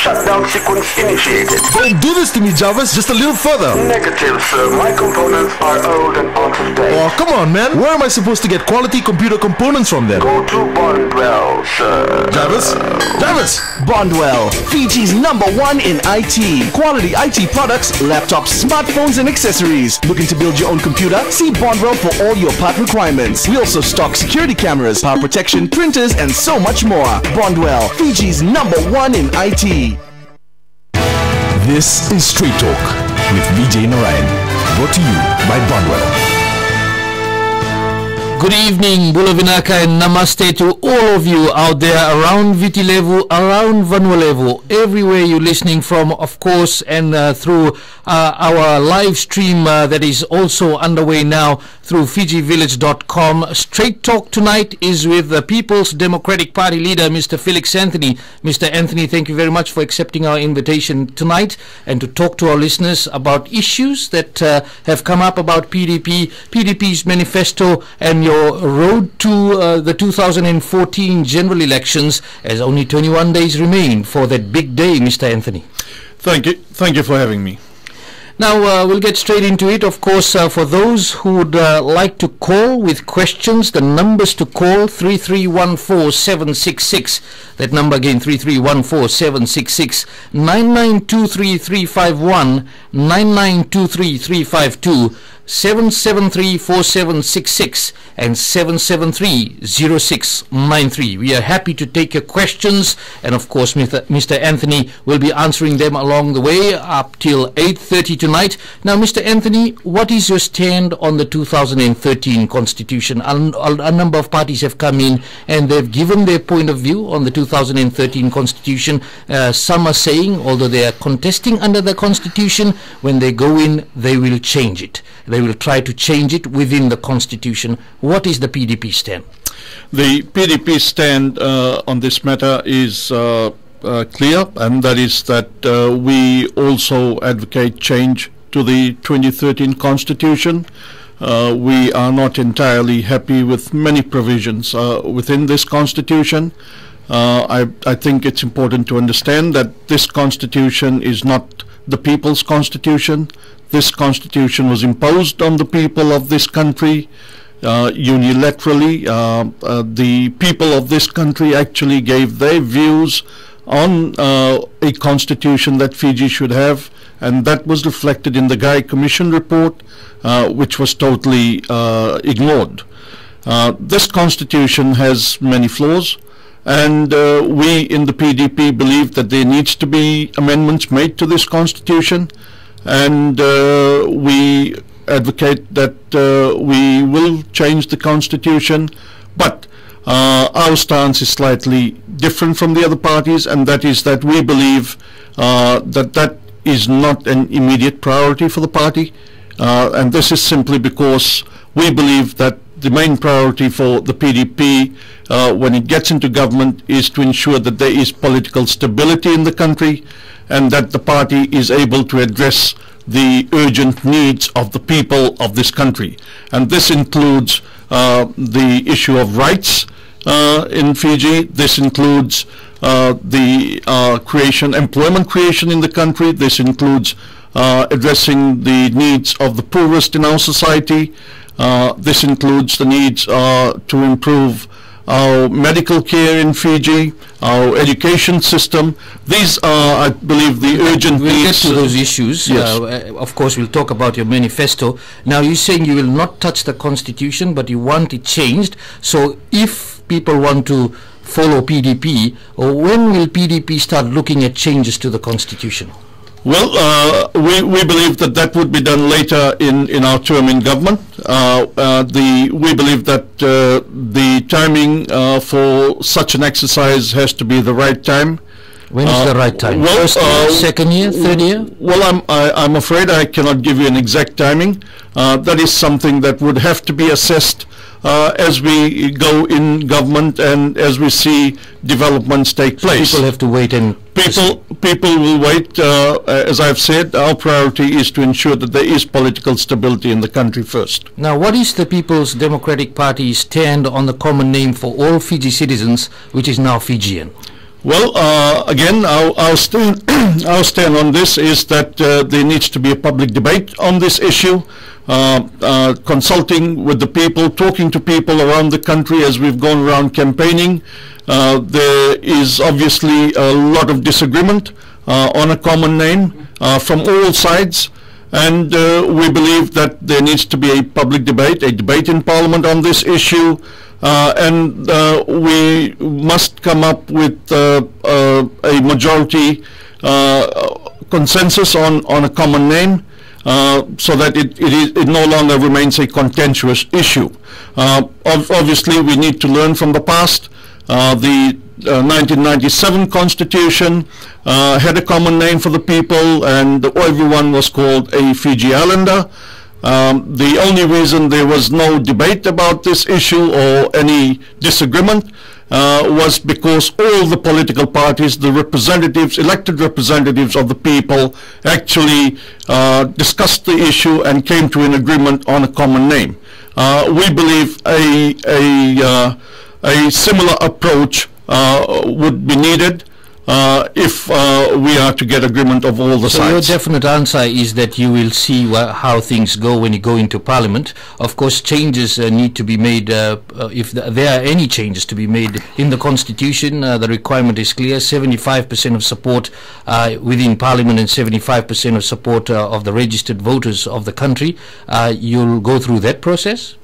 Shutdown sequence initiated. Don't do this to me, Jarvis. Just a little further. Negative, sir. My components are old and out of date. Oh, come on, man. Where am I supposed to get quality computer components from then? Go to Bondwell, sir. Jarvis? Jarvis! Bondwell, Fiji's #1 in IT. Quality IT products, laptops, smartphones and accessories. Looking to build your own computer? See Bondwell for all your part requirements. We also stock security cameras, power protection, printers and so much more. Bondwell, Fiji's #1 in IT. This is Straight Talk with Vijay Narayan. Brought to you by Bondwell. Good evening, Bulavinaka and Namaste to all of you out there around Viti level, around Vanua level, everywhere you're listening from, of course, and through our live stream that is also underway now through FijiVillage.com. Straight Talk tonight is with the People's Democratic Party leader, Mr. Felix Anthony. Mr. Anthony, thank you very much for accepting our invitation tonight and to talk to our listeners about issues that have come up about PDP, PDP's manifesto and your road to the 2014 general elections, as only 21 days remain for that big day, Mr. Anthony. Thank you for having me. Now we'll get straight into it. Of course, for those who would like to call with questions, the numbers to call 3314766. That number again 3314766, 9923351, 9923352, 7734766 and 7730693. We are happy to take your questions, and of course Mr. Anthony will be answering them along the way up till 8:30 tonight. Now, Mr. Anthony, what is your stand on the 2013 Constitution? A number of parties have come in and they've given their point of view on the 2013 Constitution. Some are saying, although they are contesting under the Constitution, when they go in, they will change it. They will try to change it within the Constitution. What is the PDP stand? The PDP stand on this matter is clear, and that is that we also advocate change to the 2013 Constitution. We are not entirely happy with many provisions within this Constitution. I think it's important to understand that this Constitution is not the people's Constitution. This Constitution was imposed on the people of this country unilaterally. The people of this country actually gave their views on a Constitution that Fiji should have, and that was reflected in the Guy Commission report, which was totally ignored. This Constitution has many flaws, and we in the PDP believe that there needs to be amendments made to this Constitution, and we advocate that we will change the Constitution, but our stance is slightly different from the other parties, and that is that we believe that is not an immediate priority for the party, and this is simply because we believe that the main priority for the PDP when it gets into government is to ensure that there is political stability in the country, and that the party is able to address the urgent needs of the people of this country. And this includes the issue of rights in Fiji. This includes the employment creation in the country. This includes addressing the needs of the poorest in our society. This includes the needs to improve our medical care in Fiji, our education system. These are, I believe, the urgent needs. We'll get to those issues. Yes. Of course, we'll talk about your manifesto. Now, you're saying you will not touch the Constitution, but you want it changed. So if people want to follow PDP, when will PDP start looking at changes to the Constitution? Well, we believe that would be done later in our term in government. We believe that the timing for such an exercise has to be the right time. When is the right time? Well, First year, second year, third year? Well, I'm afraid I cannot give you an exact timing. That is something that would have to be assessed as we go in government and as we see developments take place. People have to wait and... People will wait. As I've said, our priority is to ensure that there is political stability in the country first. Now, what is the People's Democratic Party's stand on the common name for all Fiji citizens, which is now Fijian? Well, again, our stand, our stand on this is that there needs to be a public debate on this issue, consulting with the people, talking to people around the country as we've gone around campaigning. There is obviously a lot of disagreement on a common name from all sides, and we believe that there needs to be a public debate, a debate in Parliament on this issue. And we must come up with a majority consensus on a common name so that it no longer remains a contentious issue. Obviously, we need to learn from the past. The 1997 Constitution had a common name for the people, and everyone was called a Fiji Islander. The only reason there was no debate about this issue or any disagreement was because all the political parties, the representatives, elected representatives of the people, actually discussed the issue and came to an agreement on a common name. We believe a similar approach would be needed if we are to get agreement of all the sides. So your definite answer is that you will see how things go when you go into Parliament. Of course, changes need to be made. If there are any changes to be made in the Constitution, the requirement is clear: 75% of support within Parliament and 75% of support of the registered voters of the country. You'll go through that process?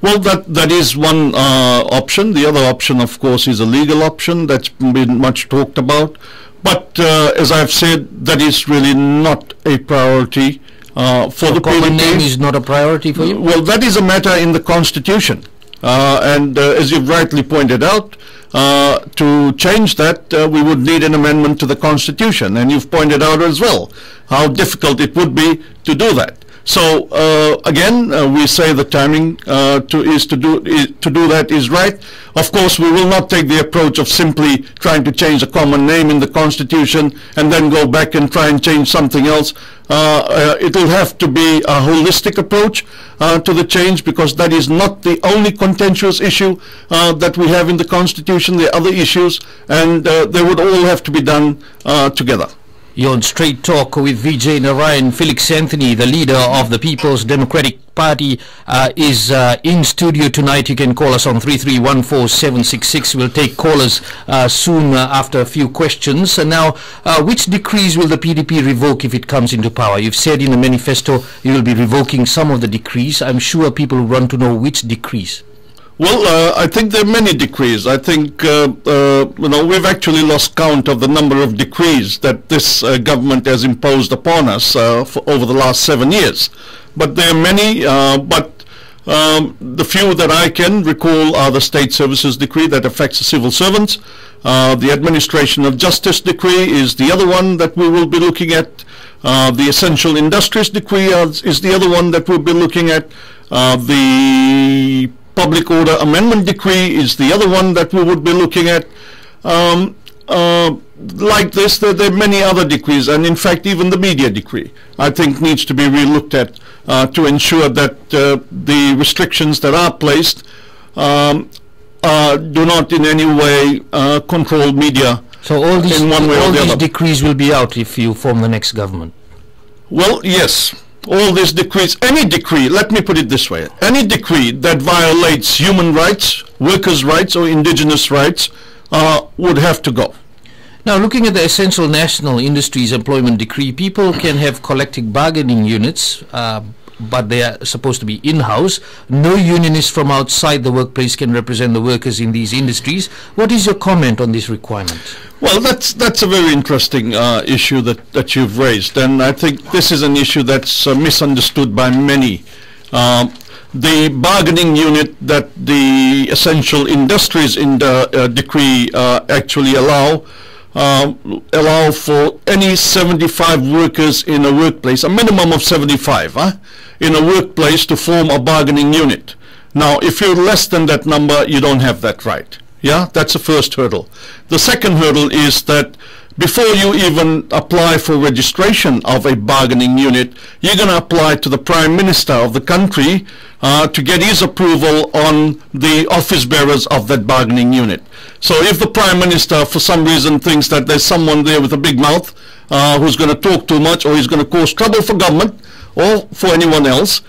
Well, that is one option. The other option, of course, is a legal option that's been much talked about. But as I've said, that is really not a priority for the common PDP. name is not a priority for you? Well, that is a matter in the Constitution. And as you've rightly pointed out, to change that, we would need an amendment to the Constitution. And you've pointed out as well how difficult it would be to do that. So again, we say the timing to do that is right. Of course, we will not take the approach of simply trying to change a common name in the Constitution and then go back and try and change something else. It will have to be a holistic approach to the change, because that is not the only contentious issue that we have in the Constitution. There are other issues, and they would all have to be done together. You're on Straight Talk with Vijay, Narayan. Felix Anthony, the leader of the People's Democratic Party, is in studio tonight. You can call us on 3314-766. We'll take callers soon after a few questions. And now, which decrees will the PDP revoke if it comes into power? You've said in the manifesto you will be revoking some of the decrees. I'm sure people want to know which decrees. Well, I think there are many decrees. I think we've actually lost count of the number of decrees that this government has imposed upon us for over the last 7 years. But there are many. But the few that I can recall are the State Services Decree that affects the civil servants. The Administration of Justice Decree is the other one that we will be looking at. The Essential Industries Decree is the other one that we'll be looking at. The Public Order Amendment Decree is the other one that we would be looking at. Like this, there are many other decrees, and in fact even the Media Decree, I think, needs to be re-looked at to ensure that the restrictions that are placed do not in any way control media. So all these, in one way or the other. Decrees will be out if you form the next government? Well, yes. All these decrees, any decree, let me put it this way, any decree that violates human rights, workers' rights or indigenous rights would have to go. Now, looking at the Essential National Industries Employment Decree, people can have collective bargaining units, but they are supposed to be in-house. No unionist from outside the workplace can represent the workers in these industries. What is your comment on this requirement? Well, that's a very interesting issue that you've raised, and I think this is an issue that's misunderstood by many. The bargaining unit that the Essential Industries in the decree actually allow for any 75 workers in a workplace, a minimum of 75 in a workplace, to form a bargaining unit. Now, if you're less than that number, you don't have that right. Yeah, that's the first hurdle. The second hurdle is that before you even apply for registration of a bargaining unit, you're going to apply to the Prime Minister of the country to get his approval on the office bearers of that bargaining unit. So if the Prime Minister, for some reason, thinks that there's someone there with a big mouth who's going to talk too much, or he's going to cause trouble for government or for anyone else,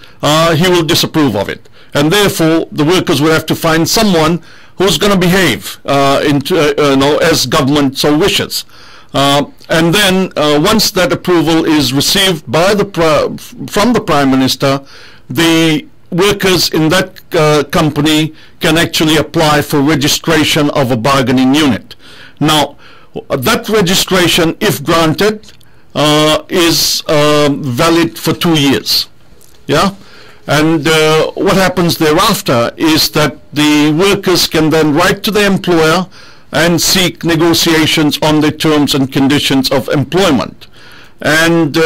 he will disapprove of it. And therefore, the workers will have to find someone who's going to behave as government so wishes. And then once that approval is received by from the Prime Minister, the workers in that company can actually apply for registration of a bargaining unit. Now, that registration, if granted, is valid for 2 years. Yeah? And what happens thereafter is that the workers can then write to the employer and seek negotiations on the terms and conditions of employment. And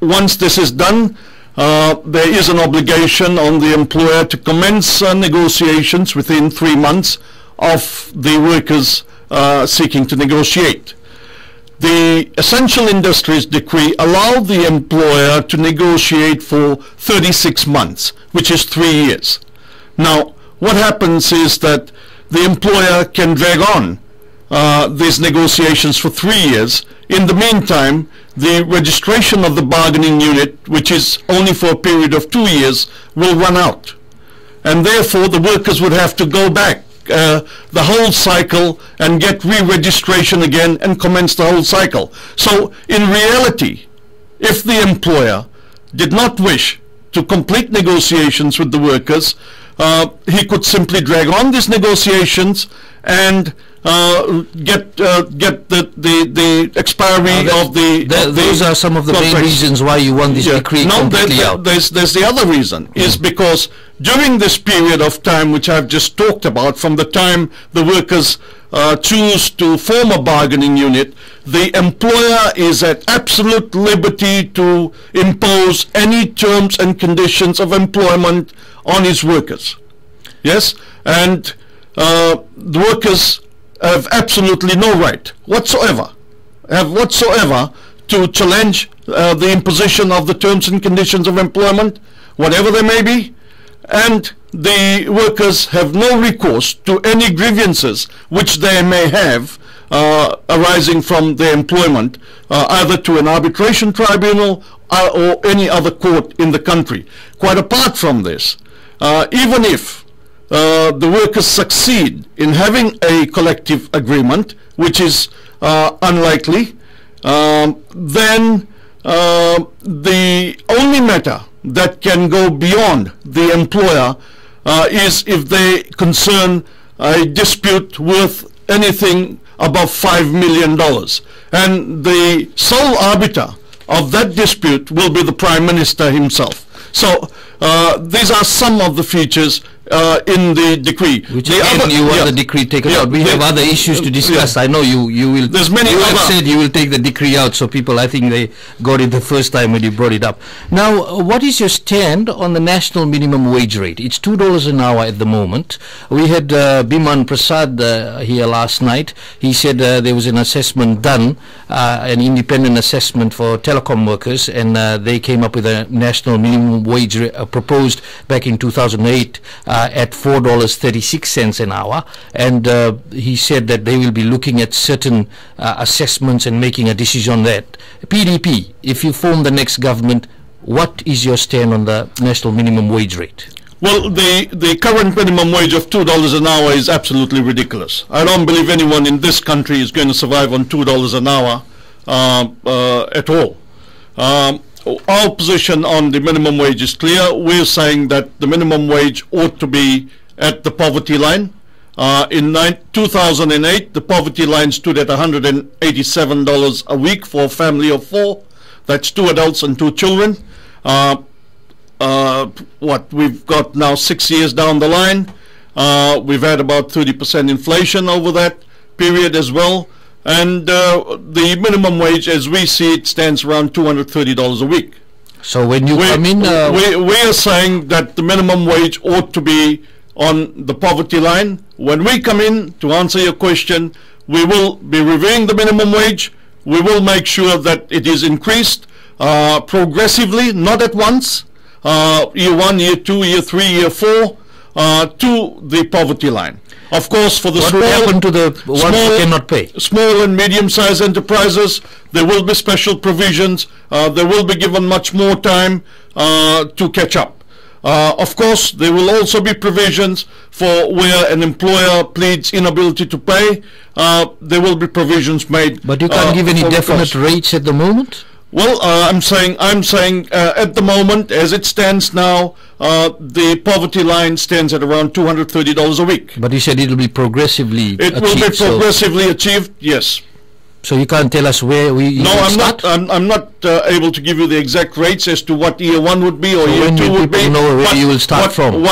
once this is done, there is an obligation on the employer to commence negotiations within 3 months of the workers seeking to negotiate. The Essential Industries Decree allowed the employer to negotiate for 36 months, which is 3 years. Now, what happens is that the employer can drag on these negotiations for 3 years. In the meantime, the registration of the bargaining unit, which is only for a period of 2 years, will run out. And therefore, the workers would have to go back the whole cycle and get re-registration again and commence the whole cycle. So, in reality, if the employer did not wish to complete negotiations with the workers, he could simply drag on these negotiations and get the expiry of the those are some of the main reasons why you want this decree completely out. There's the other reason is because during this period of time which I've just talked about, from the time the workers choose to form a bargaining unit, the employer is at absolute liberty to impose any terms and conditions of employment on his workers. Yes, and the workers have absolutely no right whatsoever to challenge the imposition of the terms and conditions of employment, whatever they may be, and the workers have no recourse to any grievances which they may have arising from their employment, either to an arbitration tribunal or any other court in the country. Quite apart from this, even if the workers succeed in having a collective agreement, which is unlikely, then the only matter that can go beyond the employer is if they concern a dispute worth anything above $5 million. And the sole arbiter of that dispute will be the Prime Minister himself. So these are some of the features in the decree. Which again, you want the decree taken out. We have other issues to discuss. I know you will. There's many you have said you will take the decree out, so people, I think they got it the first time when you brought it up. Now, what is your stand on the national minimum wage rate? It's $2 an hour at the moment. We had Biman Prasad here last night. He said there was an assessment done, an independent assessment for telecom workers, and they came up with a national minimum wage proposed back in 2008 at $4.36 an hour, and he said that they will be looking at certain assessments and making a decision on that. PDP, if you form the next government, what is your stand on the national minimum wage rate? Well, the current minimum wage of $2 an hour is absolutely ridiculous. I don't believe anyone in this country is going to survive on $2 an hour at all. Our position on the minimum wage is clear. We're saying that the minimum wage ought to be at the poverty line. In 2008, the poverty line stood at $187 a week for a family of 4. That's 2 adults and 2 children. We've got now 6 years down the line. We've had about 30% inflation over that period as well. And the minimum wage, as we see it, stands around $230 a week. So when you come in... we are saying that the minimum wage ought to be on the poverty line. When we come in, to answer your question, we will be reviewing the minimum wage. We will make sure that it is increased progressively, not at once, year 1, year 2, year 3, year 4, to the poverty line. Of course, for the what will happen to the ones who cannot pay? Small and medium-sized enterprises, there will be special provisions. They will be given much more time to catch up. Of course, there will also be provisions for where an employer pleads inability to pay. There will be provisions made. But you can't give any definite rates at the moment? Well, I'm saying at the moment, as it stands now, the poverty line stands at around $230 a week. But you said it will be progressively achieved. It will be progressively achieved, yes. So you can't tell us where we start? I'm not able to give you the exact rates as to what year one would be or year two would be. When know where you will start from?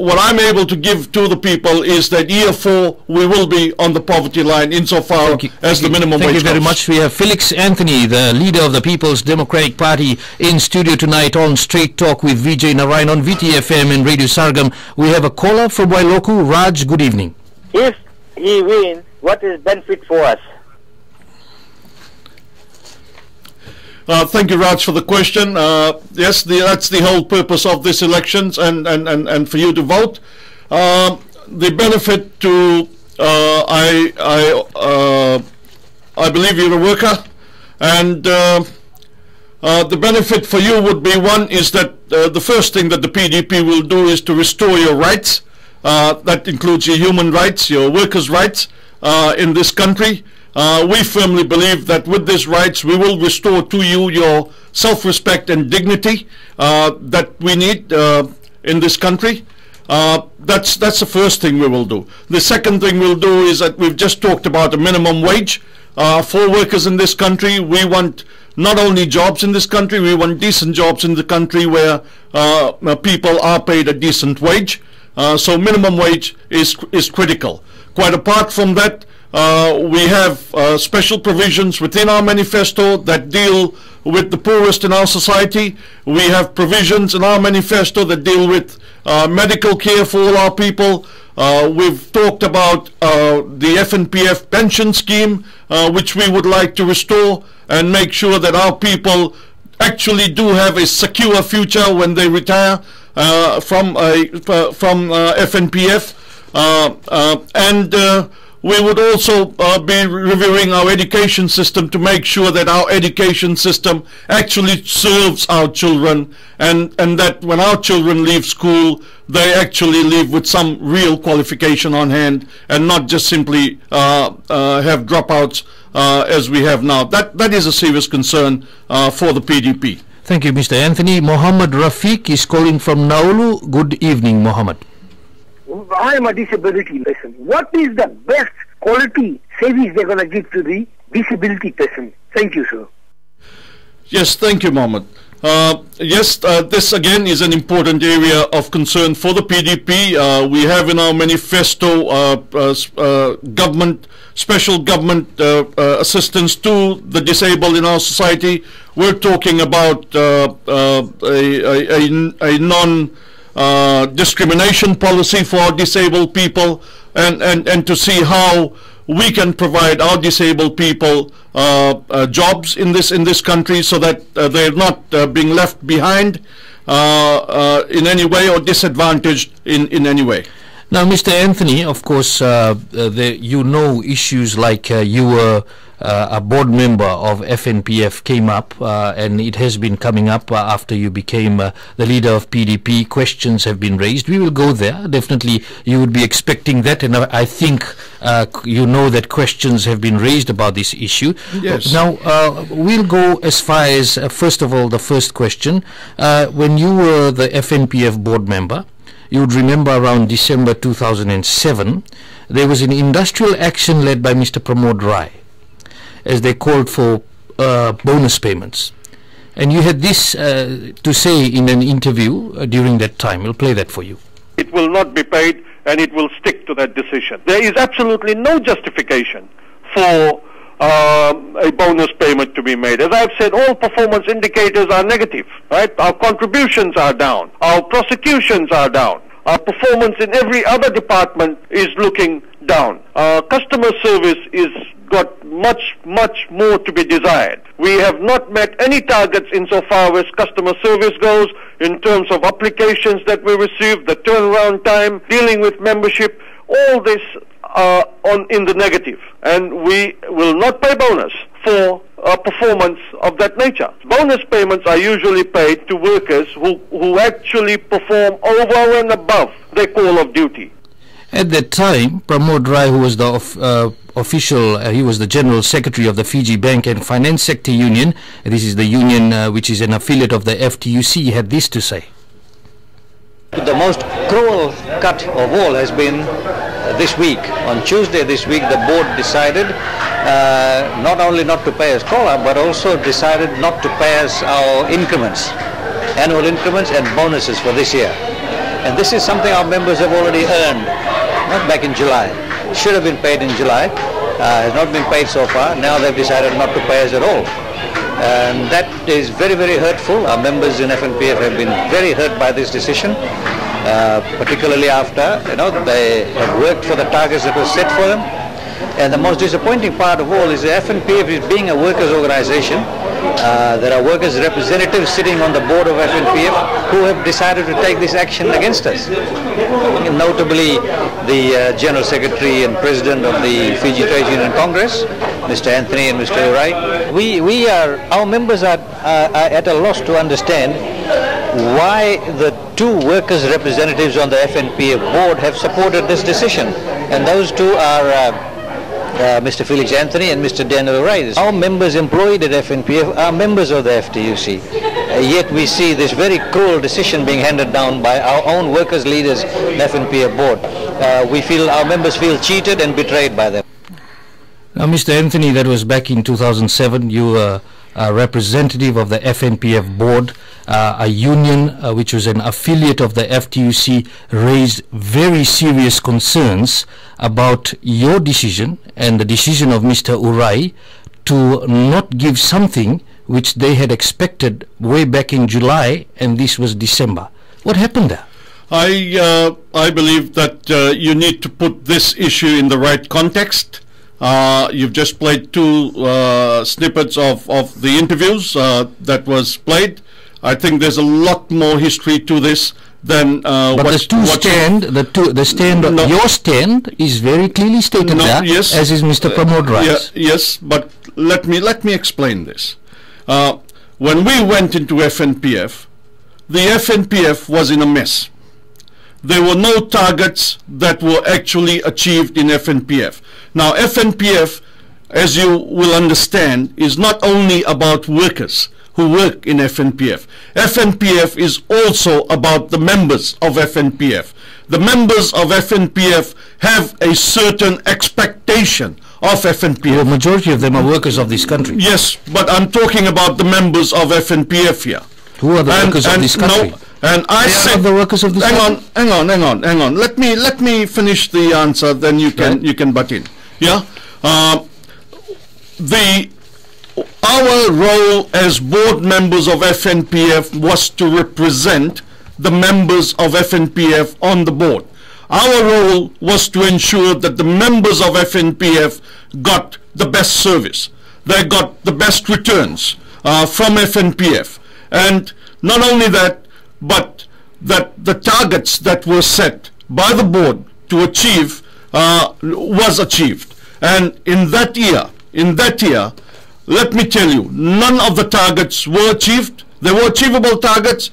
What I'm able to give to the people is that year 4 we will be on the poverty line insofar as the minimum wage. Thank you very much. We have Felix Anthony, the leader of the People's Democratic Party, in studio tonight on Straight Talk with Vijay Narayan on Viti FM and Radio Sargam. We have a caller from Wailoku. Raj, good evening. If he wins, what is benefit for us? Thank you, Raj, for the question. Yes, that's the whole purpose of this elections and for you to vote. The benefit to I believe you're a worker, and the benefit for you would be, one is that the first thing that the PDP will do is to restore your rights. That includes your human rights, your workers' rights in this country. We firmly believe that with these rights we will restore to you your self-respect and dignity that we need in this country. That's the first thing we will do. The second thing we'll do is that we've just talked about a minimum wage for workers in this country. We want not only jobs in this country, we want decent jobs in the country where people are paid a decent wage. So minimum wage is critical. Quite apart from that, we have special provisions within our manifesto that deal with the poorest in our society. We have provisions in our manifesto that deal with medical care for all our people. We've talked about the FNPF pension scheme, which we would like to restore and make sure that our people actually do have a secure future when they retire from FNPF. We would also be reviewing our education system to make sure that our education system actually serves our children, and that when our children leave school, they actually leave with some real qualification on hand and not just simply have dropouts as we have now. That is a serious concern for the PDP. Thank you, Mr. Anthony. Mohammed Rafiq is calling from Nauru. Good evening, Mohammed. I am a disability person. What is the best quality service they're going to give to the disability person? Thank you, sir. Yes, thank you, Mohammed. Yes, this again is an important area of concern for the PDP. We have in our manifesto special government assistance to the disabled in our society. We're talking about a non-discrimination policy for disabled people, and to see how we can provide our disabled people jobs in this country, so that they're not being left behind in any way or disadvantaged in any way. Now, Mr. Anthony, of course, you know issues like you were a board member of FNPF came up, and it has been coming up after you became the leader of PDP. Questions have been raised. We will go there. Definitely, you would be expecting that, and I think you know that questions have been raised about this issue. Yes. Now, we'll go as far as, first of all, the first question. When you were the FNPF board member, you would remember around December 2007, there was an industrial action led by Mr. Pramod Rai, as they called for bonus payments. And you had this to say in an interview during that time. We'll play that for you. It will not be paid, and it will stick to that decision. There is absolutely no justification for a bonus payment to be made. As I've said, all performance indicators are negative, right? Our contributions are down. Our prosecutions are down. Our performance in every other department is looking down. Our customer service is got much more to be desired. We have not met any targets insofar as customer service goes, in terms of applications that we receive, the turnaround time, dealing with membership. all this in the negative, and we will not pay bonus for a performance of that nature. Bonus payments are usually paid to workers who actually perform over and above their call of duty. At that time, Pramod Rai, who was the official, he was the General Secretary of the Fiji Bank and Finance Sector Union, this is the union which is an affiliate of the FTUC, had this to say. The most cruel cut of all has been this week. On Tuesday this week, the board decided not only not to pay us COLA, but also decided not to pay us our increments, annual increments and bonuses for this year. And this is something our members have already earned, not back in July. Should have been paid in July, has not been paid so far. Now they've decided not to pay us at all. And that is very, very hurtful. Our members in FNPF have been very hurt by this decision, particularly after, they have worked for the targets that were set for them. And the most disappointing part of all is the FNPF is being a workers' organization. There are workers' representatives sitting on the board of FNPF who have decided to take this action against us. And notably, the General Secretary and President of the Fiji Trade Union Congress, Mr. Anthony and Mr. Urai. Our members are at a loss to understand why the two workers' representatives on the FNPF board have supported this decision. And those two are Mr. Felix Anthony and Mr. Daniel Rai. Our members employed at FNPF are members of the FTUC. Yet we see this very cruel decision being handed down by our own workers' leaders in the FNPF board. Our members feel cheated and betrayed by them. Now, Mr. Anthony, that was back in 2007. You were a representative of the FNPF board, a union which was an affiliate of the FTUC, raised very serious concerns about your decision and the decision of Mr. Urai to not give something which they had expected way back in July, and this was December. What happened there? I believe that you need to put this issue in the right context. You've just played two snippets of the interviews that was played. I think there's a lot more history to this than your stand is very clearly stated there, yes, as is Mr. Pramod Rai's. Yes, but let me explain this. When we went into FNPF, the FNPF was in a mess. There were no targets that were actually achieved in FNPF. Now, FNPF, as you will understand, is not only about workers who work in FNPF. FNPF is also about the members of FNPF. The members of FNPF have a certain expectation of FNPF. The majority of them are workers of this country. Yes, but I'm talking about the members of FNPF here. Who are the workers of this country? No, and I said, the workers of this country. Hang on. Let me finish the answer. Then you can butt in. Yeah. Our role as board members of FNPF was to represent the members of FNPF on the board. Our role was to ensure that the members of FNPF got the best service. They got the best returns from FNPF. And not only that, but that the targets that were set by the board to achieve was achieved. And in that year, let me tell you, none of the targets were achieved. They were achievable targets.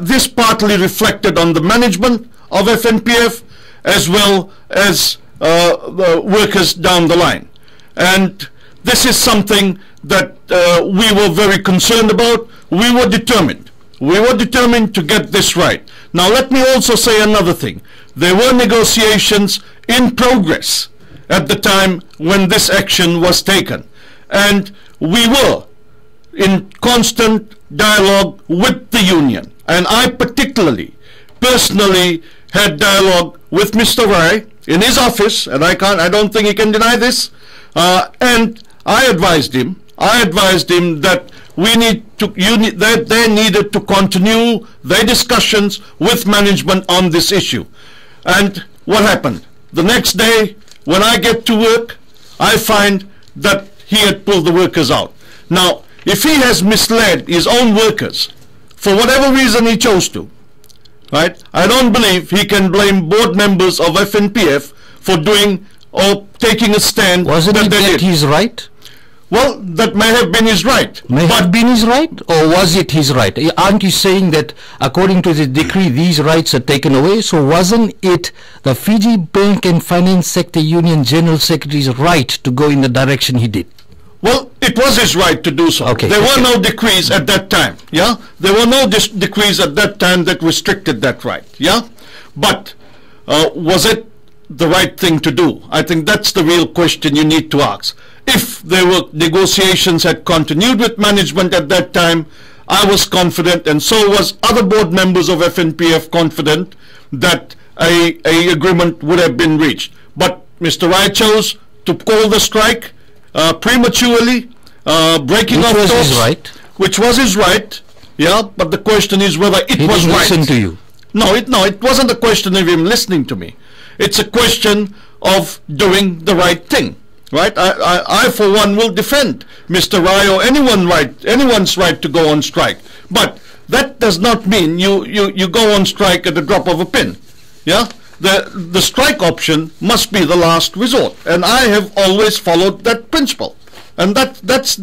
This partly reflected on the management of FNPF as well as the workers down the line. And this is something that we were very concerned about. We were determined. We were determined to get this right. Now, let me also say another thing. There were negotiations in progress at the time when this action was taken. And we were in constant dialogue with the union. And I personally had dialogue with Mr. Rai in his office, and I don't think he can deny this. And I advised him that they needed to continue their discussions with management on this issue. And what happened? The next day, when I get to work, I find that he had pulled the workers out. Now, if he has misled his own workers, for whatever reason he chose to, right? I don't believe he can blame board members of FNPF for doing or taking a stand. Wasn't it his right? Well, that may have been his right. May have been his right, or was it his right? Aren't you saying that according to the decree, these rights are taken away? So wasn't it the Fiji Bank and Finance Sector Union General Secretary's right to go in the direction he did? Well, it was his right to do so. Okay. There were no decrees at that time, yeah? There were no decrees at that time that restricted that right, yeah? But was it the right thing to do? I think that's the real question you need to ask. If there were negotiations had continued with management at that time, I was confident, and so was other board members of FNPF confident, that a agreement would have been reached. But Mr. Rai chose to call the strike prematurely, breaking off talks, his right. Which was his right, yeah, but the question is whether it he was didn't right. listen to you. No, it wasn't a question of him listening to me. It's a question of doing the right thing. Right, I for one will defend Mr. Rai or anyone's right to go on strike. But that does not mean you go on strike at the drop of a pin. Yeah, the strike option must be the last resort, and I have always followed that principle. And that's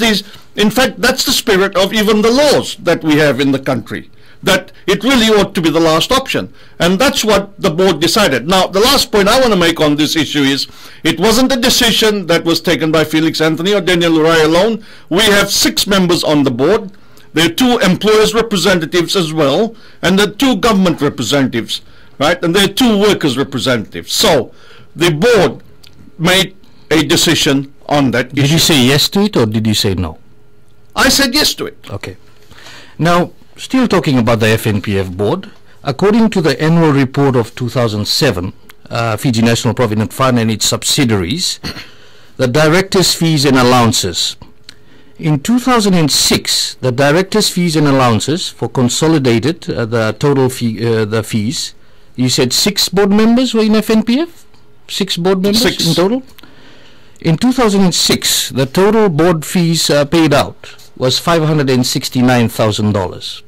in fact that's the spirit of even the laws that we have in the country, that it really ought to be the last option. And that's what the board decided. Now, the last point I want to make on this issue is, it wasn't a decision that was taken by Felix Anthony or Daniel Rai alone. We have 6 members on the board. There are 2 employers' representatives as well, and there are 2 government representatives, right? And there are 2 workers' representatives. So, the board made a decision on that issue. Did you say yes to it, or did you say no? I said yes to it. Okay. Now, still talking about the FNPF board, according to the annual report of 2007, Fiji National Provident Fund and its subsidiaries, the directors' fees and allowances. In 2006, the directors' fees and allowances for consolidated the total the fees. You said 6 board members were in FNPF. 6 board members 6 in total. In 2006, the total board fees paid out was $569,000.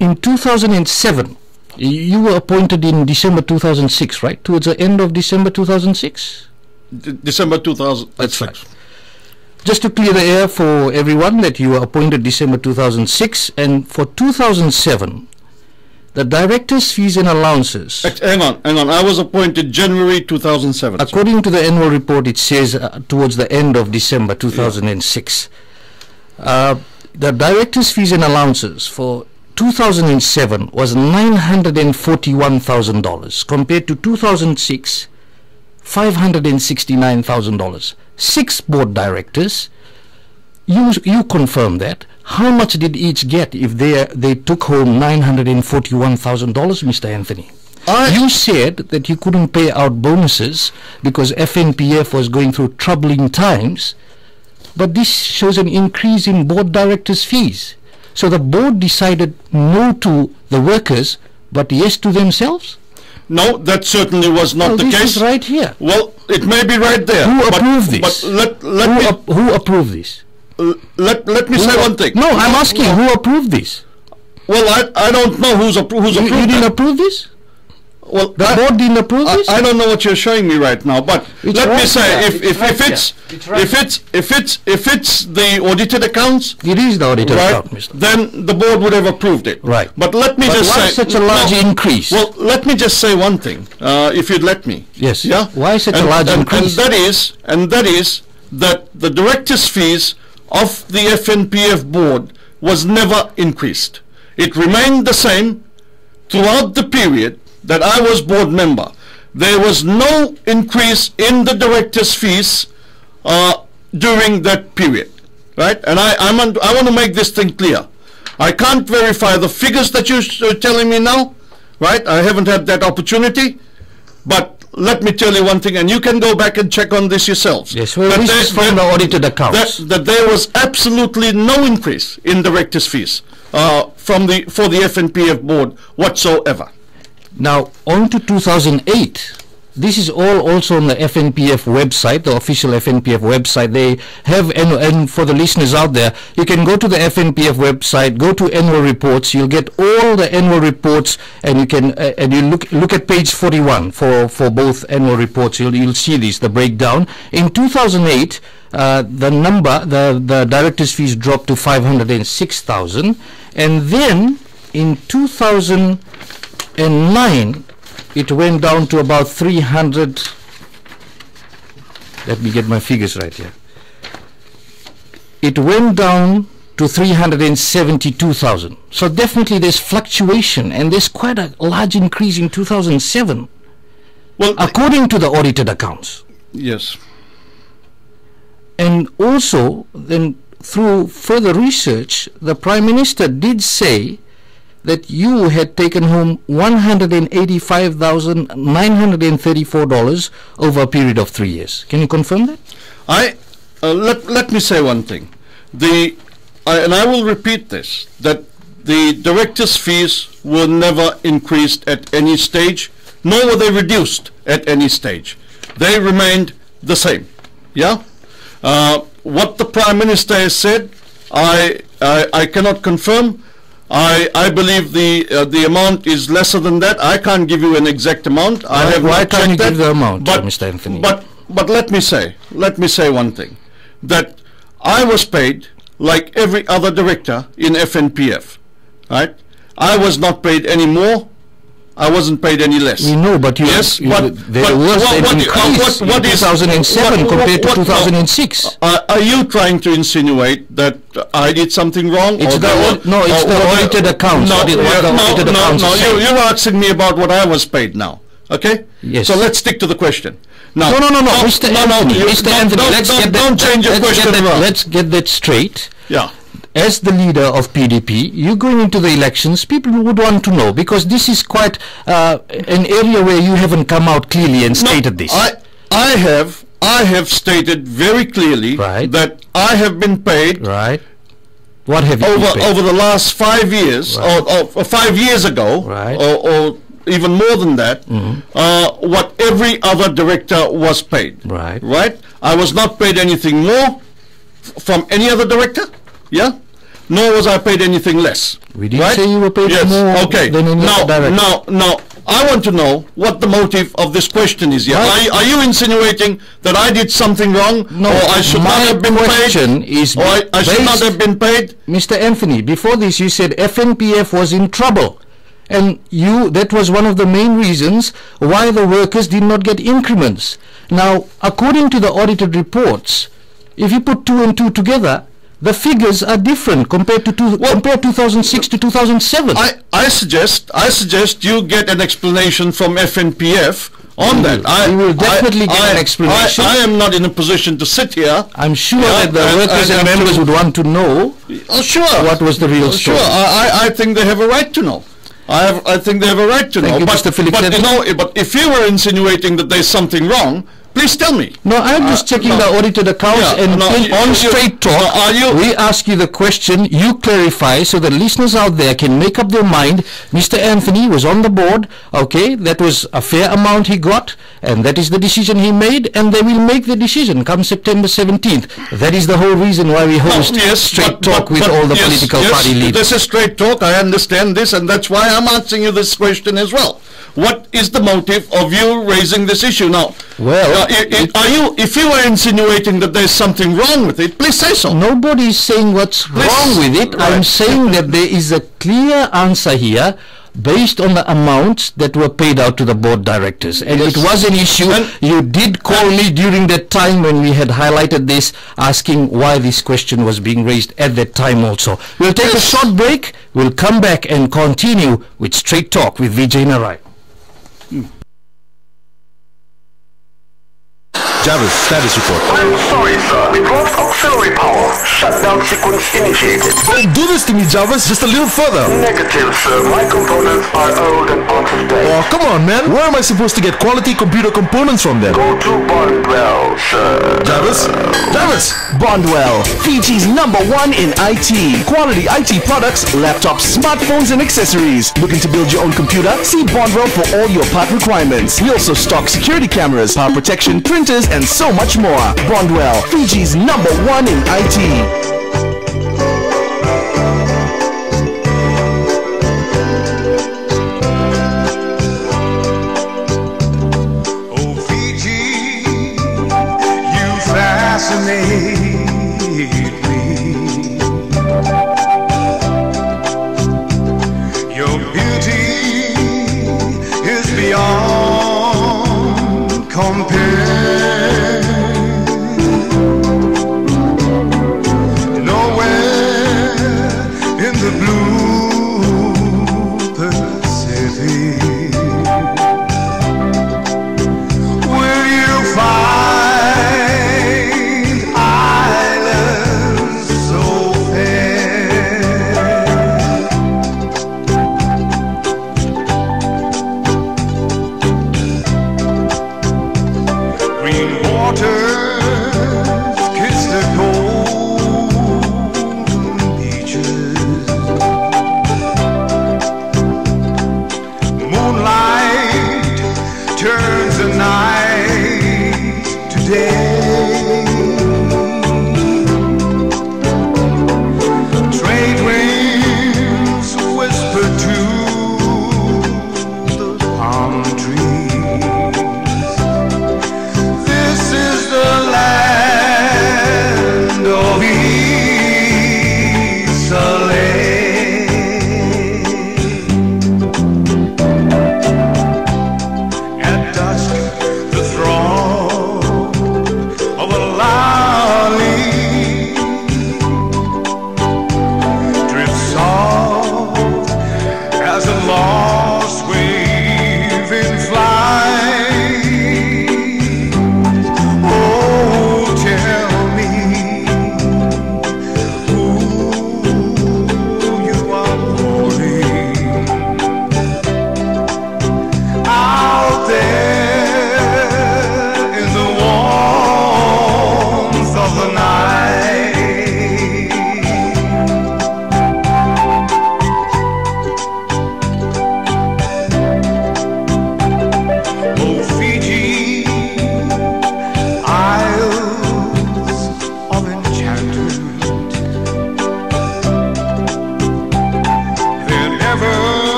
In 2007, you were appointed in December 2006, right? Towards the end of December 2006? December 2006. That's right. Just to clear the air for everyone, that you were appointed December 2006, and for 2007, the directors' fees and allowances. Hang on. I was appointed January 2007. According to the annual report, it says towards the end of December 2006. Yeah. The directors' fees and allowances for 2007 was $941,000 compared to 2006, $569,000. 6 board directors. You confirm that. How much did each get if they took home $941,000, Mr. Anthony? You said that you couldn't pay out bonuses because FNPF was going through troubling times, but this shows an increase in board directors' fees. So the board decided no to the workers, but yes to themselves? No, that certainly was not the case. This is right here. Well, it may be right there. Who approved this? But who approved this? Let me say one thing. No, I'm asking who approved this? Well, I don't know who's approved. You didn't approve this? Well, the board didn't approve this? I don't know what you're showing me right now, but let me say, if it's the audited accounts, it is the audited account, then the board would have approved it. Right. But let me just say, such a large increase? Well, let me just say one thing, if you'd let me. Yes. Yeah. Why such a large increase? And that is that the directors' fees of the FNPF board was never increased. It remained the same throughout the period that I was board member. There was no increase in the directors' fees during that period, right? And I want to make this thing clear. I can't verify the figures that you're telling me now, right? I haven't had that opportunity, but let me tell you one thing, and you can go back and check on this yourselves. Yes, well, this is from the audited accounts. That there was absolutely no increase in directors' fees for the FNPF board whatsoever. Now, on to 2008, This is all also on the FNPF website, the official FNPF website. They have, and for the listeners out there, you can go to the FNPF website, go to annual reports. You'll get all the annual reports, and you can and you look at page 41 for both annual reports. You'll see this, the breakdown. In 2008, the director's fees dropped to 506,000, and then in 2009. It went down to about 300. Let me get my figures right here. It went down to 372,000. So definitely there's fluctuation, and there's quite a large increase in 2007. Well, according to the audited accounts. Yes. And also, then through further research, the Prime Minister did say that you had taken home $185,934 over a period of 3 years. Can you confirm that? Let me say one thing. And I will repeat this, that the directors' fees were never increased at any stage, nor were they reduced at any stage. They remained the same. Yeah? What the Prime Minister has said, I cannot confirm. I believe the amount is lesser than that. I can't give you an exact amount. Why can't you give the amount, Mr. Anthony? But let me say one thing, that I was paid like every other director in FNPF, right? I was not paid any more. I wasn't paid any less. We know, but there was an increase in 2007 compared to 2006. Are you trying to insinuate that I did something wrong? It's the audited accounts. No, you're asking me about what I was paid now. Okay? Yes. So let's stick to the question. Now, no, Mr. Anthony. Don't change your question. Let's get that straight. Yeah. As the leader of PDP, you going into the elections, people would want to know, because this is quite an area where you haven't come out clearly and stated this. I have stated very clearly that I have been paid. Right. What have you been paid? Over the last 5 years, or 5 years ago, or even more than that, what every other director was paid. Right. I was not paid anything more from any other director. Yeah. Nor was I paid anything less. We didn't say you were paid more than any other director. Now, I want to know what the motive of this question is here. Are you insinuating that I did something wrong? No, or I should not have been paid? I should not have been paid? Mr. Anthony, before this you said FNPF was in trouble. And that was one of the main reasons why the workers did not get increments. Now, according to the audited reports, if you put 2 and 2 together, the figures are different compared to 2006 to 2007. I suggest you get an explanation from FNPF on that. We will definitely get an explanation. I am not in a position to sit here. I'm sure that the workers and members would want to know what was the real story. Sure, I think they have a right to know. I think they have a right to know. Mr. Felix. But if you were insinuating that there's something wrong, please tell me. No, I'm just checking the audited accounts, and on Straight Talk, we ask you the question, you clarify, so the listeners out there can make up their mind. Mr. Anthony was on the board, okay, that was a fair amount he got, and that is the decision he made, and they will make the decision come September 17th. That is the whole reason why we host Straight Talk with all the political party leaders. This is Straight Talk, I understand this, and that's why I'm asking you this question as well. What is the motive of you raising this issue now? Well, if you are insinuating that there's something wrong with it, please say so. Nobody is saying what's wrong with it. I'm saying that there is a clear answer here based on the amounts that were paid out to the board directors. And it was an issue. You did call me during that time when we had highlighted this, asking why this question was being raised at that time also. We'll take a short break. We'll come back and continue with Straight Talk with Vijay Narayan. Jarvis, status report. I'm sorry, sir. We've lost auxiliary power. Shutdown sequence initiated. Don't do this to me, Jarvis. Just a little further. Negative, sir. My components are old and out of date. Oh, come on, man. Where am I supposed to get quality computer components from then? Go to Bondwell, sir. Jarvis? Jarvis! Bondwell, Fiji's #1 in IT. Quality IT products, laptops, smartphones and accessories. Looking to build your own computer? See Bondwell for all your part requirements. We also stock security cameras, power protection, printers and so much more. Bondwell, Fiji's #1 in IT. Fascinate me. Your beauty is beyond compare. Nowhere in the blue Pacific will you find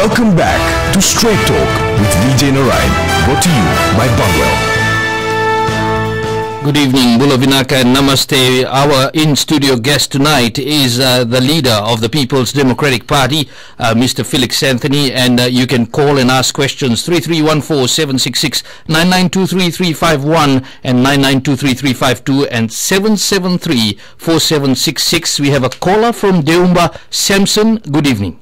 Welcome back to Straight Talk with Vijay Narayan, brought to you by Bondwell. Good evening, Bula Vinaka and Namaste. Our in-studio guest tonight is the leader of the People's Democratic Party, Mr. Felix Anthony, and you can call and ask questions 3314-766, 9923-351 and 9923-352 and 773-4766. We have a caller from Deumba, Samson. Good evening.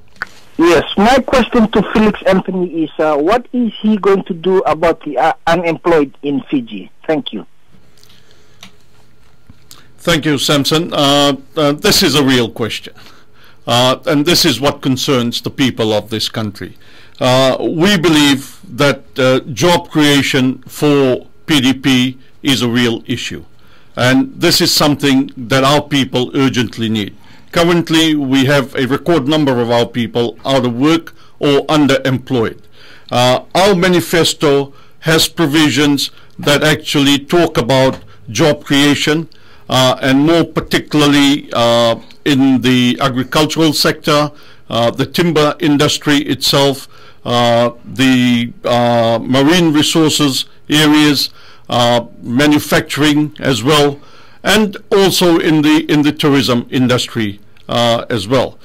Yes, my question to Felix Anthony is, what is he going to do about the unemployed in Fiji? Thank you. Thank you, Samson. This is a real question. And this is what concerns the people of this country. We believe that job creation for PDP is a real issue. And this is something that our people urgently need. Currently, we have a record number of our people out of work or underemployed. Our manifesto has provisions that actually talk about job creation and more particularly in the agricultural sector, the timber industry itself, the marine resources areas, manufacturing as well, and also in the tourism industry as well.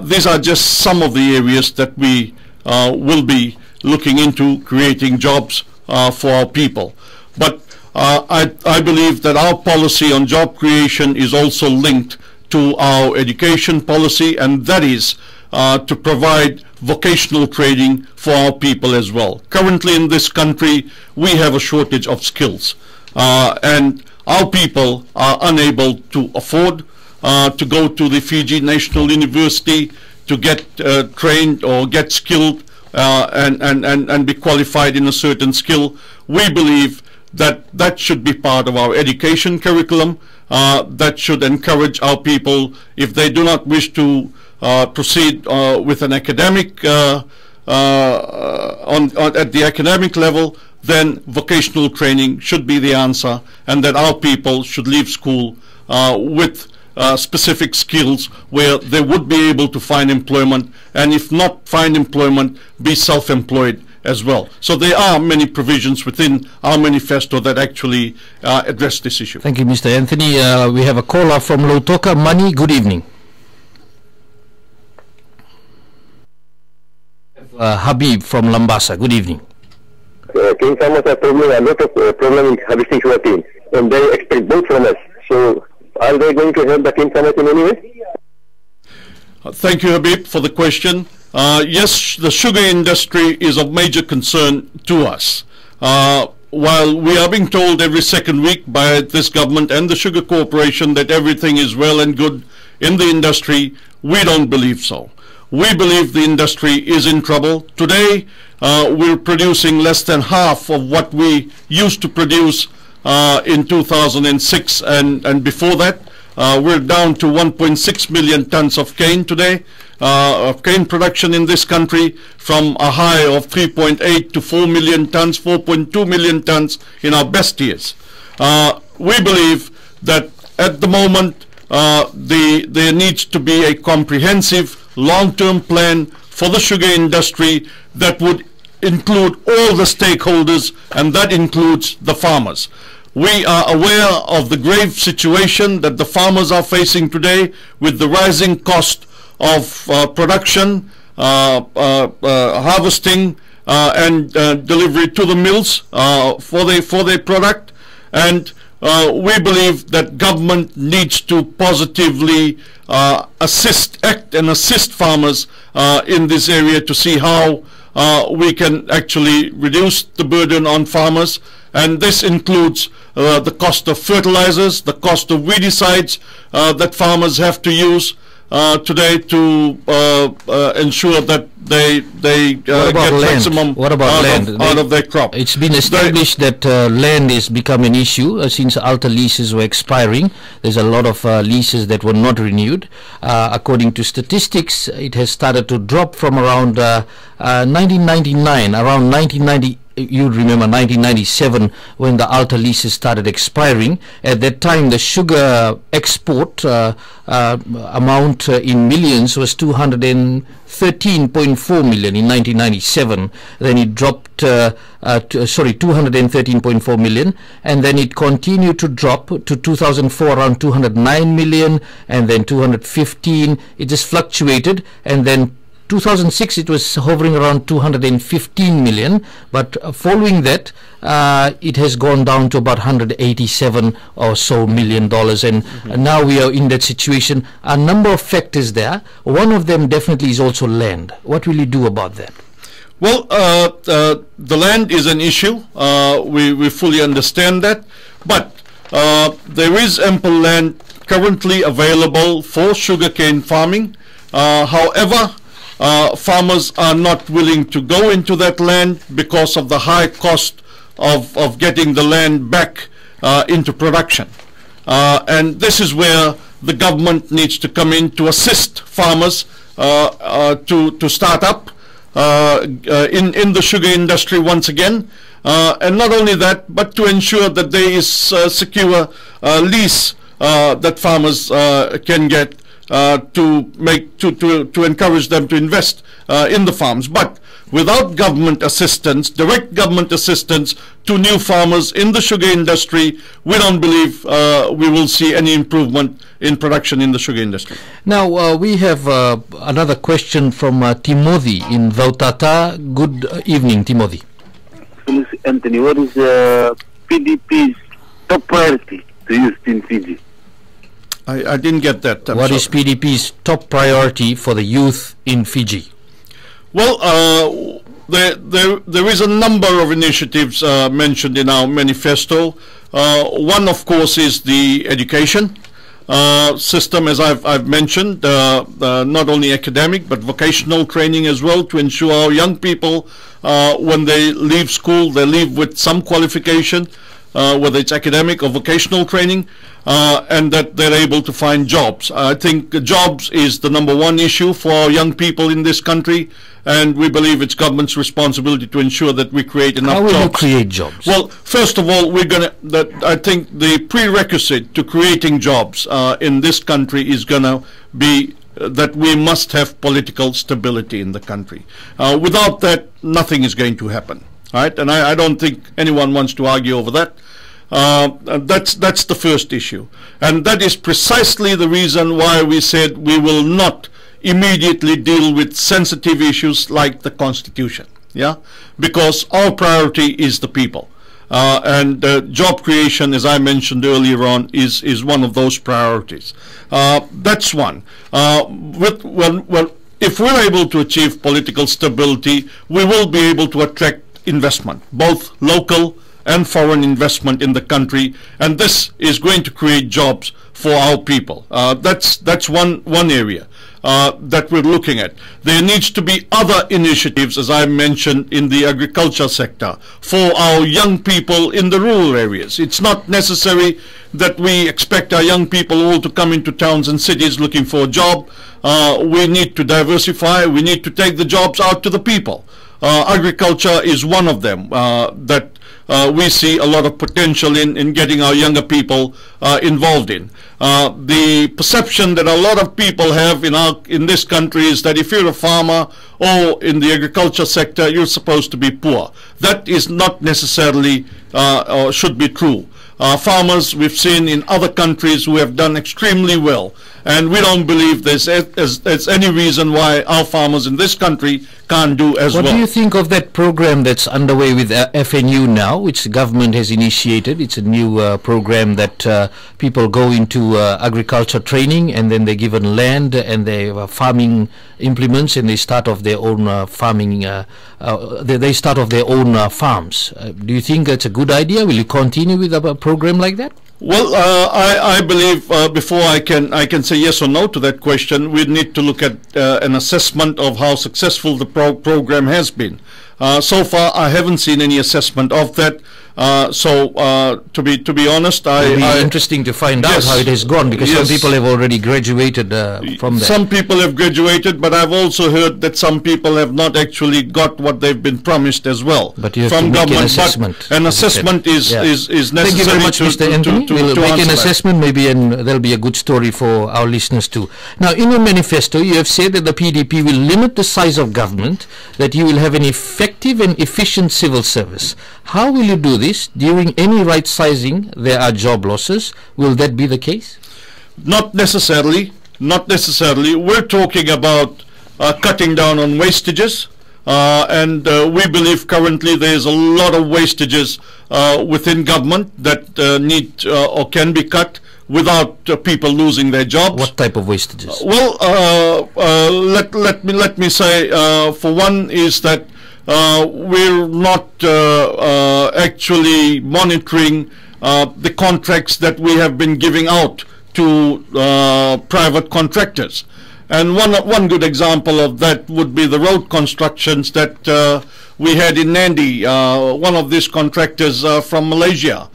These are just some of the areas that we will be looking into creating jobs for our people. But I believe that our policy on job creation is also linked to our education policy, and that is to provide vocational training for our people as well. Currently in this country, we have a shortage of skills, and our people are unable to afford to go to the Fiji National University to get trained or get skilled and be qualified in a certain skill. We believe that should be part of our education curriculum. That should encourage our people, if they do not wish to proceed with an academic at the academic level, then vocational training should be the answer, and that our people should leave school with specific skills where they would be able to find employment, and if not find employment, be self-employed as well. So there are many provisions within our manifesto that actually address this issue. Thank you, Mr. Anthony. We have a caller from Lautoka. Mani, good evening. Habib from Lambasa, good evening. King Farmers are probably a lot of problem in harvesting sugarcane, and they expect both from us. So are they going to help the King Farmers in any way? Thank you, Habib, for the question. Yes, the sugar industry is of major concern to us. While we are being told every second week by this government and the Sugar Corporation that everything is well and good in the industry, we don't believe so. We believe the industry is in trouble. Today, we're producing less than half of what we used to produce in 2006 and before that. We're down to 1.6 million tons of cane today, of cane production in this country, from a high of 3.8 to 4 million tons, 4.2 million tons in our best years. We believe that at the moment there needs to be a comprehensive long-term plan for the sugar industry that would include all the stakeholders, and that includes the farmers. We are aware of the grave situation that the farmers are facing today with the rising cost of production, harvesting, and delivery to the mills for their product. And we believe that government needs to positively act and assist farmers in this area to see how we can actually reduce the burden on farmers. And this includes the cost of fertilizers, the cost of weedicides that farmers have to use today to ensure that they get maximum out of their crop. It's been established that land has become an issue since alter leases were expiring. There's a lot of leases that were not renewed. According to statistics, it has started to drop from around 1999, around 1990. You'd remember 1997 when the alter leases started expiring. At that time, the sugar export amount in millions was 213.4 million in 1997. Then it dropped, 213.4 million, and then it continued to drop to 2004 around 209 million, and then 215. It just fluctuated, and then 2006 it was hovering around 215 million, but following that it has gone down to about 187 or so million dollars, and now we are in that situation. A number of factors there. One of them definitely is also land. What will you do about that? Well, the land is an issue. We fully understand that, but there is ample land currently available for sugarcane farming. However, farmers are not willing to go into that land because of the high cost of getting the land back into production. And this is where the government needs to come in to assist farmers to start up in the sugar industry once again. And not only that, but to ensure that there is secure lease that farmers can get to encourage them to invest in the farms. But without government assistance, direct government assistance to new farmers in the sugar industry, we don't believe we will see any improvement in production in the sugar industry. Now, we have another question from Timothy in Vautata. Good evening, Timothy. Anthony, what is PDP's top priority to youth in Fiji? I didn't get that. What is PDP's top priority for the youth in Fiji? Well, there is a number of initiatives mentioned in our manifesto. One, of course, is the education system, as I've mentioned, not only academic but vocational training as well, to ensure our young people, when they leave school, they leave with some qualification, whether it's academic or vocational training, and that they're able to find jobs. I think jobs is the number one issue for our young people in this country, and we believe it's government's responsibility to ensure that we create enough jobs. How will you create jobs? Well, first of all, I think the prerequisite to creating jobs in this country is going to be that we must have political stability in the country. Without that, nothing is going to happen. Right? And I don't think anyone wants to argue over that. That's the first issue. And that is precisely the reason why we said we will not immediately deal with sensitive issues like the Constitution. Yeah? Because our priority is the people. And job creation, as I mentioned earlier on, is one of those priorities. That's one. If we're able to achieve political stability, we will be able to attract investment, both local and foreign investment in the country, and this is going to create jobs for our people. That's one area that we're looking at. There needs to be other initiatives, as I mentioned, in the agriculture sector for our young people in the rural areas. It's not necessary that we expect our young people all to come into towns and cities looking for a job. We need to diversify. We need to take the jobs out to the people. Agriculture is one of them that we see a lot of potential in getting our younger people involved in. The perception that a lot of people have in this country is that if you're a farmer or in the agriculture sector, you're supposed to be poor. That is not necessarily or should be true. Farmers we've seen in other countries who have done extremely well, and we don't believe there's any reason why our farmers in this country can't do as well. What do you think of that program that's underway with FNU now, which the government has initiated? It's a new program that people go into agriculture training, and then they're given land and they have farming implements, and they start off their own farming. They start off their own farms. Do you think that's a good idea? Will you continue with a program like that? Well, I believe before I can say yes or no to that question, we need to look at an assessment of how successful the program has been. So far, I haven't seen any assessment of that. To be honest, it'll be interesting to find out how it has gone, because some people have already graduated from that. Some people have graduated, but I've also heard that some people have not actually got what they've been promised as well. But you have to make an assessment. An assessment is necessary. Thank you very much, Mr. Anthony. We'll make an assessment maybe, and there'll be a good story for our listeners too. Now, in your manifesto, you have said that the PDP will limit the size of government, that you will have an effective and efficient civil service. How will you do this? During any right sizing, there are job losses. Will that be the case? Not necessarily. Not necessarily. We're talking about cutting down on wastages, and we believe currently there's a lot of wastages within government that need or can be cut without people losing their jobs. What type of wastages? Well, let me say, for one, is that we're not actually monitoring the contracts that we have been giving out to private contractors. And one good example of that would be the road constructions that we had in Nandi, one of these contractors from Malaysia.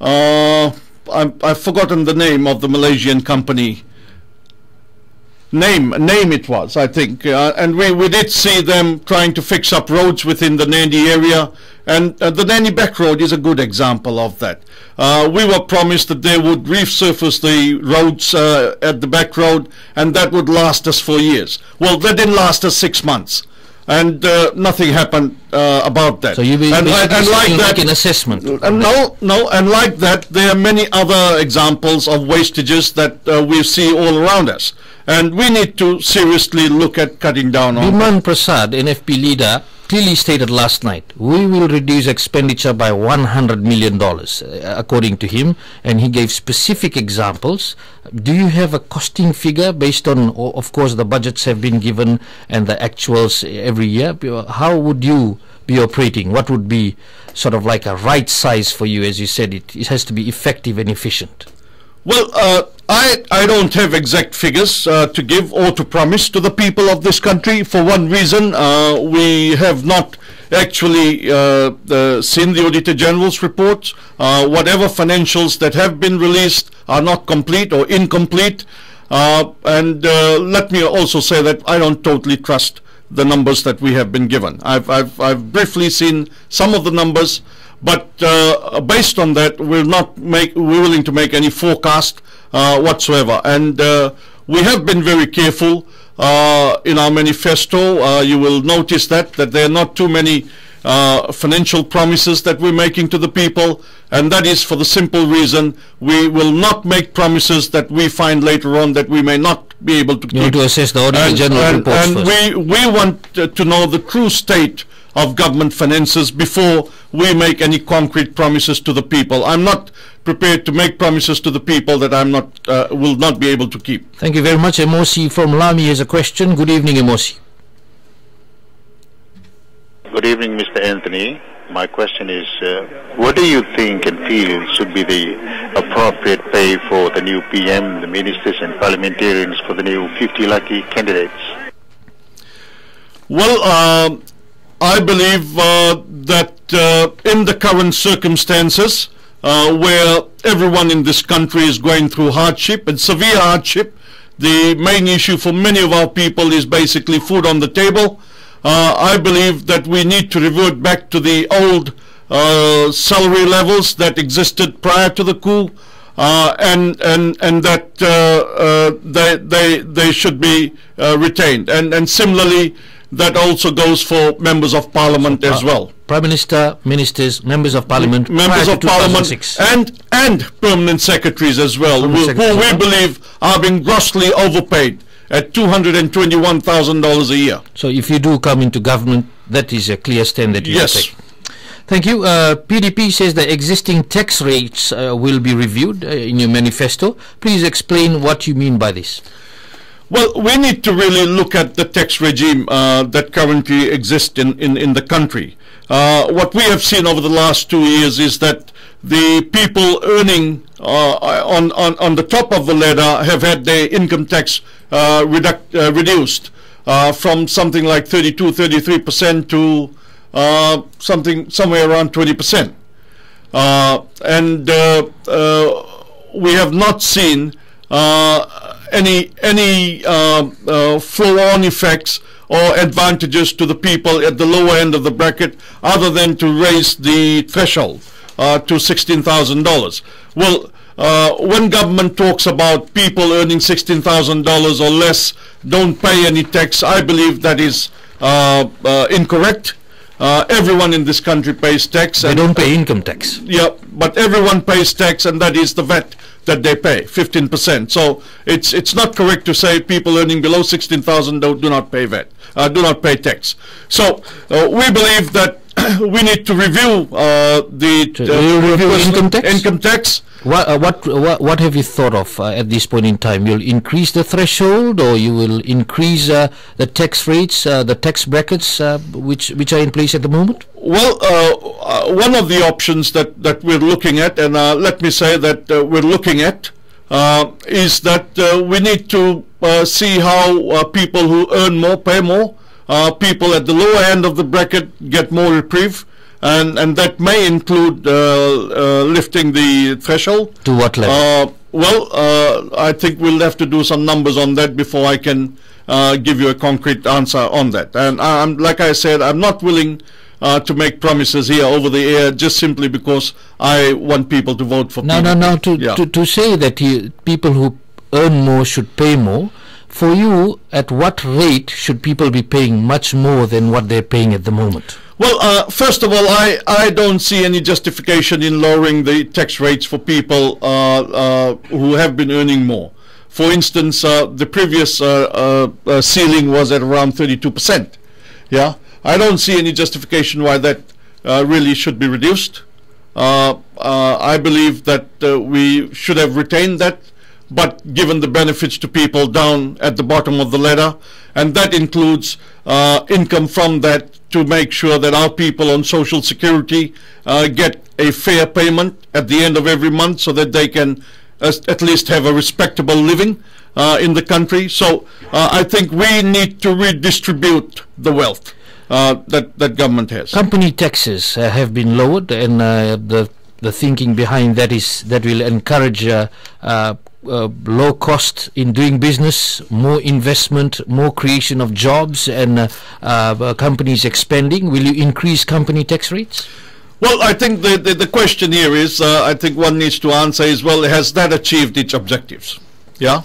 I've forgotten the name of the Malaysian company. name it was, I think. And we did see them trying to fix up roads within the Nandi area. And the Nandi Back Road is a good example of that. We were promised that they would resurface the roads at the back road, and that would last us for years. Well, that didn't last us 6 months. And nothing happened about that. So you and like that, make an assessment? No, and like that, there are many other examples of wastages that we see all around us. And we need to seriously look at cutting down on Biman Prasad, NFP leader, clearly stated last night, we will reduce expenditure by $100 million, according to him, and he gave specific examples. Do you have a costing figure based on, of course, the budgets have been given and the actuals every year? How would you be operating? What would be sort of like a right size for you? As you said, it has to be effective and efficient. Well, I don't have exact figures to give or to promise to the people of this country. For one reason, we have not actually seen the Auditor General's reports. Whatever financials that have been released are not complete or incomplete. And let me also say that I don't totally trust the numbers that we have been given. I've briefly seen some of the numbers, but based on that, we're willing to make any forecast whatsoever. And we have been very careful in our manifesto. You will notice that there are not too many financial promises that we're making to the people, and that is for the simple reason we will not make promises that we find later on that we may not be able to keep. You need to assess the Auditor General reports first. And we want to know the true state of government finances before we make any concrete promises to the people. I'm not prepared to make promises to the people that I'm not will not be able to keep. Thank you very much. Emosi from Lami has a question. Good evening, Emosi. Good evening, Mr. Anthony. My question is, what do you think and feel should be the appropriate pay for the new PM, the ministers and parliamentarians for the new 50 lucky candidates? Well, I believe that in the current circumstances, where everyone in this country is going through hardship and severe hardship, the main issue for many of our people is basically food on the table. I believe that we need to revert back to the old salary levels that existed prior to the coup, and that they should be retained. And similarly, that also goes for members of parliament as well. Prime Minister, ministers, members of parliament, members of parliament, and permanent secretaries as well, who we believe are being grossly overpaid at $221,000 a year. So if you do come into government, that is a clear stand that you take. Thank you. PDP says the existing tax rates will be reviewed in your manifesto. Please explain what you mean by this. Well, we need to really look at the tax regime that currently exists in the country. What we have seen over the last 2 years is that the people earning on the top of the ladder have had their income tax reduced from something like 33% to somewhere around 20%. And we have not seen any flow-on effects or advantages to the people at the lower end of the bracket, other than to raise the threshold to $16,000. Well, when government talks about people earning $16,000 or less don't pay any tax, I believe that is incorrect. Everyone in this country pays tax. They don't pay income tax. Yeah, but everyone pays tax, and that is the VAT that they pay, 15%. So it's not correct to say people earning below 16,000 do not pay VAT, do not pay tax. So we believe that we need to review the income tax. What have you thought of at this point in time? You'll increase the threshold, or you will increase the tax rates, the tax brackets which are in place at the moment? Well, one of the options that we're looking at, and let me say that we're looking at, is that we need to see how people who earn more pay more. People at the lower end of the bracket get more reprieve. and that may include lifting the threshold. To what level? I think we'll have to do some numbers on that before I can give you a concrete answer on that. And like I said, I'm not willing to make promises here over the air just simply because I want people to vote for PDP. No. To say that people who earn more should pay more, for you, at what rate should people be paying much more than what they're paying at the moment? Well, first of all, I don't see any justification in lowering the tax rates for people who have been earning more. For instance, the previous ceiling was at around 32%. Yeah, I don't see any justification why that really should be reduced. I believe that we should have retained that, but given the benefits to people down at the bottom of the ladder, and that includes income from that to make sure that our people on Social Security get a fair payment at the end of every month so that they can at least have a respectable living in the country. So I think we need to redistribute the wealth that government has. Company taxes have been lowered, and the thinking behind that is that will encourage low cost in doing business, more investment, more creation of jobs, and companies expanding. Will you increase company tax rates? Well, I think the question here is, I think one needs to answer is, well, has that achieved its objectives? Yeah?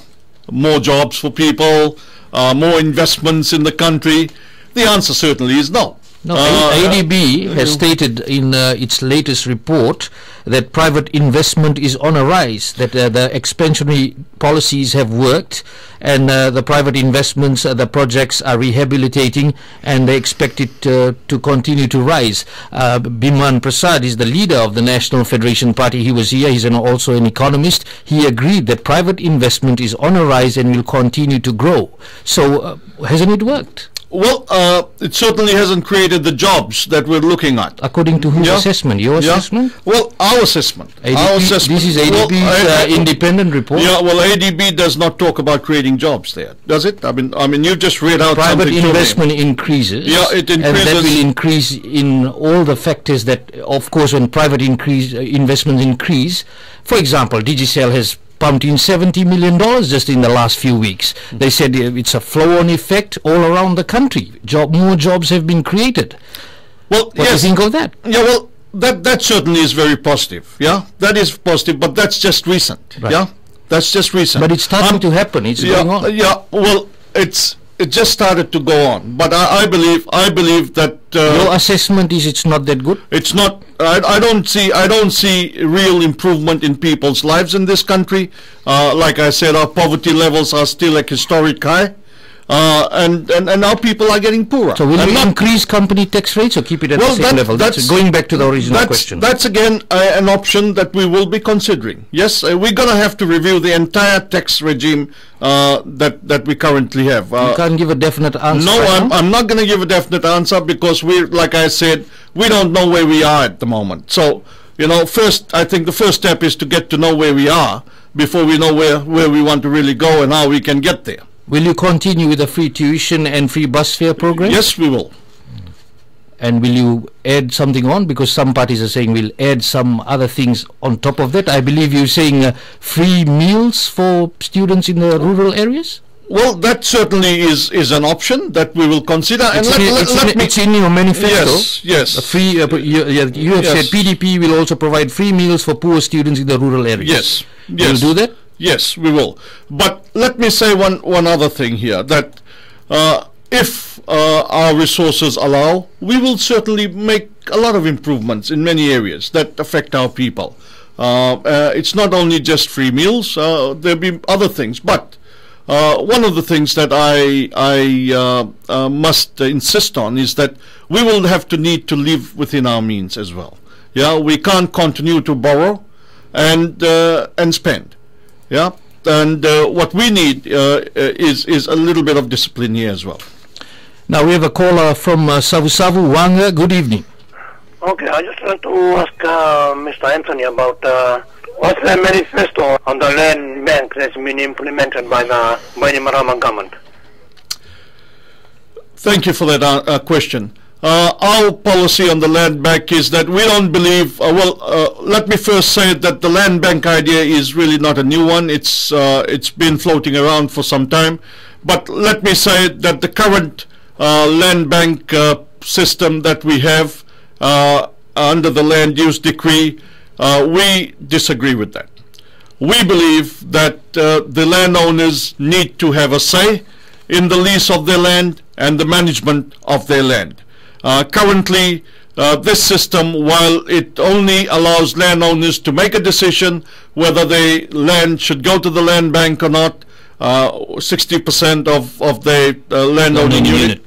More jobs for people, more investments in the country? The answer certainly is no. No, ADB has stated in its latest report that private investment is on a rise, that the expansionary policies have worked, and the private investments, the projects are rehabilitating, and they expect it to continue to rise. Biman Prasad is the leader of the National Federation Party. He was here. He's also an economist. He agreed that private investment is on a rise and will continue to grow. So hasn't it worked? Well, it certainly hasn't created the jobs that we're looking at. According to whose assessment? Your assessment? Well, our assessment. ADB, our assessment. This is ADB's independent report. Yeah, well, ADB does not talk about creating jobs there, does it? I mean, you just read out private something. Investment increases. Yeah, it increases. And that will increase in all the factors that, of course, when private investments increase. For example, Digicel has pumped in $70 million just in the last few weeks. They said it's a flow-on effect all around the country. More jobs have been created. Well, what do you think of that? Yeah, well, that certainly is very positive. Yeah, that is positive, but that's just recent. Right. Yeah, that's just recent. But it's starting to happen. It's going on. Yeah, well, it just started to go on. But I believe that your assessment is it's not that good. It's not. I don't see real improvement in people's lives in this country. Like I said, our poverty levels are still at historic high, and our people are getting poorer. So will you increase company tax rates or keep it at the same level? That's going back to the original question. That's again an option that we will be considering. Yes, we're going to have to review the entire tax regime that we currently have. You can't give a definite answer. No, I'm not going to give a definite answer because like I said, we don't know where we are at the moment. So, I think the first step is to get to know where we are before we know where we want to really go and how we can get there. Will you continue with the free tuition and free bus fare program? Yes, we will. And will you add something on? Because some parties are saying we'll add some other things on top of that. I believe you're saying free meals for students in the rural areas? Well, that certainly is an option that we will consider. It's in your manifesto. Yes. You have said PDP will also provide free meals for poor students in the rural areas. Yes. Will you do that? Yes, we will. But let me say one other thing here, that if our resources allow, we will certainly make a lot of improvements in many areas that affect our people. It's not only just free meals, there'll be other things. But one of the things that I must insist on is that we will have to need to live within our means as well. Yeah, we can't continue to borrow and spend. Yeah, and what we need is a little bit of discipline here as well. Now we have a caller from Savu Savu. Wanga, good evening. Okay, I just want to ask Mr. Anthony about what's the manifesto on the land bank that's been implemented by the Marama government. Thank you for that question. our policy on the land bank is that we don't believe, let me first say that the land bank idea is really not a new one. It's been floating around for some time. But let me say that the current land bank system that we have under the land use decree, we disagree with that. We believe that the landowners need to have a say in the lease of their land and the management of their land. Currently, this system, while it only allows landowners to make a decision whether the land should go to the land bank or not, 60% of the landowning unit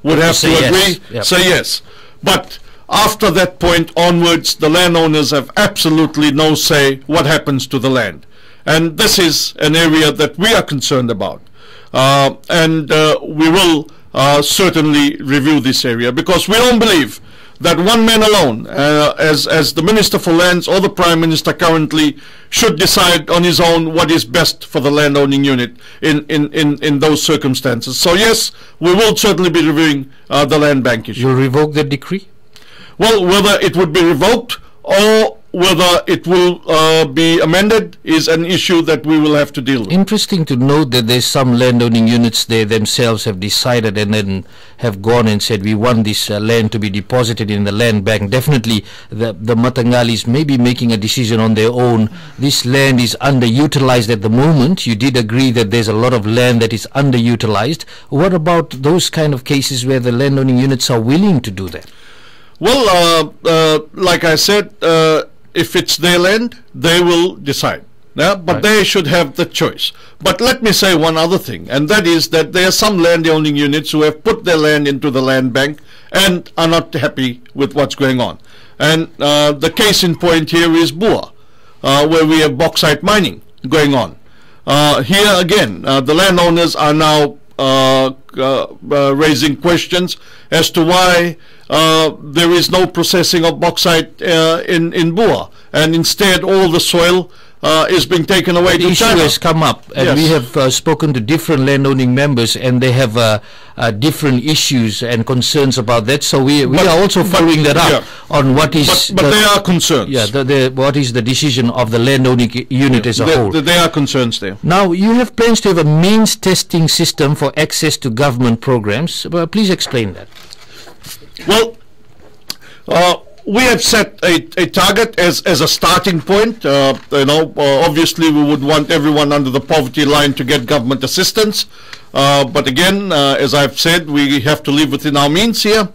would have to agree, say yes. But after that point onwards, the landowners have absolutely no say what happens to the land. And this is an area that we are concerned about. And we will certainly review this area, because we don't believe that one man alone, as the Minister for Lands or the Prime Minister currently, should decide on his own what is best for the landowning unit in those circumstances. So yes, we will certainly be reviewing the land bank issue. You'll revoke the decree? Well, whether it would be revoked or whether it will be amended is an issue that we will have to deal with. Interesting to note that there's some landowning units they themselves have decided and then have gone and said we want this land to be deposited in the land bank. Definitely the Matangalis may be making a decision on their own. This land is underutilized at the moment. You did agree that there's a lot of land that is underutilized. What about those kind of cases where the landowning units are willing to do that? Well, like I said, if it's their land, they will decide. Yeah? But they should have the choice. But let me say one other thing, and that is that there are some landowning units who have put their land into the land bank and are not happy with what's going on. And the case in point here is Bua, where we have bauxite mining going on. Here again, the landowners are now raising questions as to why there is no processing of bauxite in Bua, and instead all the soil is being taken away to China. The issue has come up, and we have spoken to different landowning members, and they have different issues and concerns about that. So we are also following that up on what is. But there are concerns. Yeah, what is the decision of the landowning unit as a whole? There are concerns there. Now you have plans to have a means testing system for access to government programs. Please explain that. Well, we have set a target as a starting point. Obviously we would want everyone under the poverty line to get government assistance. But again, as I've said, we have to live within our means here.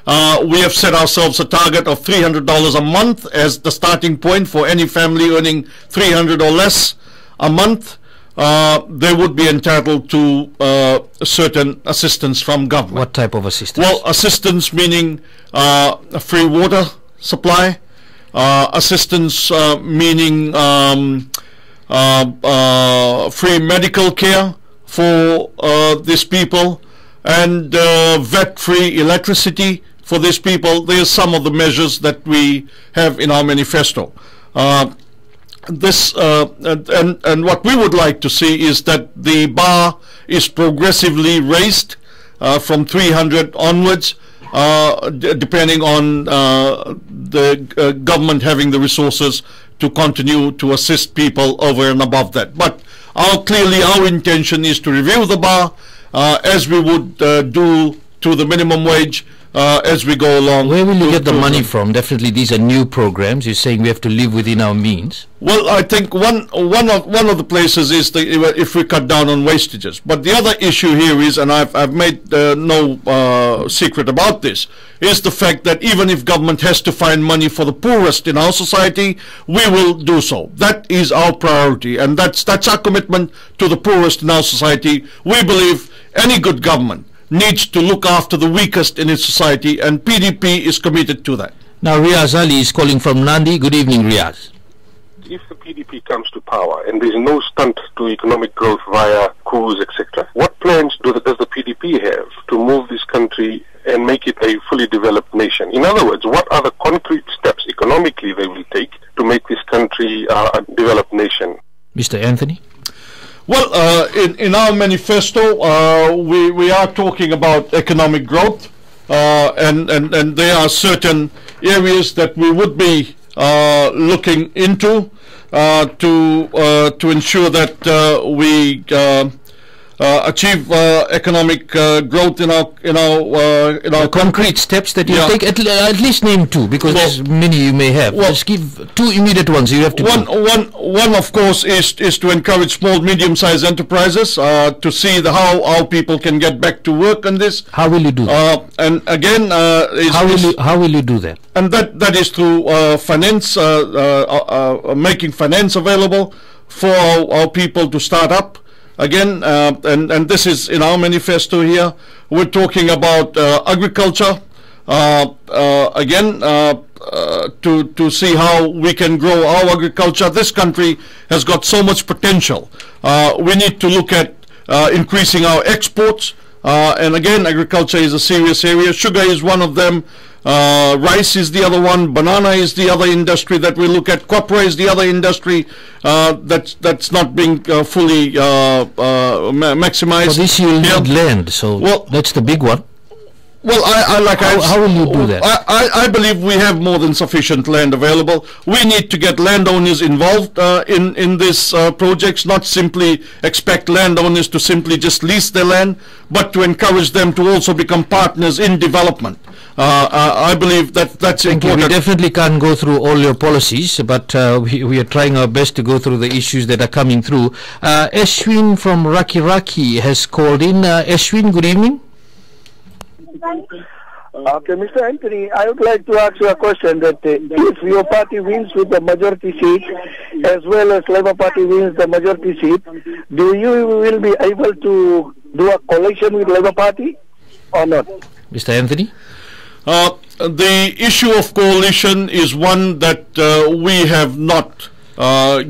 We have set ourselves a target of $300 a month as the starting point for any family earning $300 or less a month. They would be entitled to certain assistance from government. What type of assistance? Well, assistance meaning free water supply, assistance meaning free medical care for these people, and VAT-free electricity for these people. There's some of the measures that we have in our manifesto. This and what we would like to see is that the bar is progressively raised from 300 onwards, depending on the government having the resources to continue to assist people over and above that. But clearly our intention is to review the bar as we would do to the minimum wage as we go along. Where will you get the money from? Definitely these are new programs. You're saying we have to live within our means. Well, I think one of the places is if we cut down on wastages. But the other issue here is, and I've made no secret about this, is the fact that even if government has to find money for the poorest in our society, we will do so. That is our priority, and that's our commitment to the poorest in our society. We believe any good government needs to look after the weakest in its society, and PDP is committed to that. Now Riaz Ali is calling from Nandi. Good evening, Riaz. If the PDP comes to power and there is no stunt to economic growth via coups, etc., what plans does the PDP have to move this country and make it a fully developed nation? In other words, what are the concrete steps economically they will take to make this country a developed nation? Mr. Anthony? Well, in our manifesto, we are talking about economic growth. and there are certain areas that we would be looking into to ensure that we achieve economic growth in our concrete steps that you take. At least name two, because there's many you may have. Just give two immediate ones you have to one of course is to encourage small medium-sized enterprises to see how people can get back to work on this. How will you do that? And again, how will you do that? And that is through finance, making finance available for our people to start up. Again, and this is in our manifesto here, we're talking about agriculture, again, to see how we can grow our agriculture. This country has got so much potential. We need to look at increasing our exports, and again, agriculture is a serious area. Sugar is one of them. Rice is the other one. Banana is the other industry that we look at. Copra is the other industry that's not being fully maximized. For this you need land, so that's the big one. Well, how will you do that? I believe we have more than sufficient land available. We need to get landowners involved in these projects, not simply expect landowners to simply just lease their land, but to encourage them to also become partners in development. I believe that's important. We definitely can't go through all your policies, but we are trying our best to go through the issues that are coming through. Ashwin from Raki has called in. Ashwin, good evening. Okay, Mr. Anthony, I would like to ask you a question that if your party wins with the majority seat, as well as Labour Party wins the majority seat, do you will be able to do a coalition with Labour Party or not? Mr. Anthony? The issue of coalition is one that we have not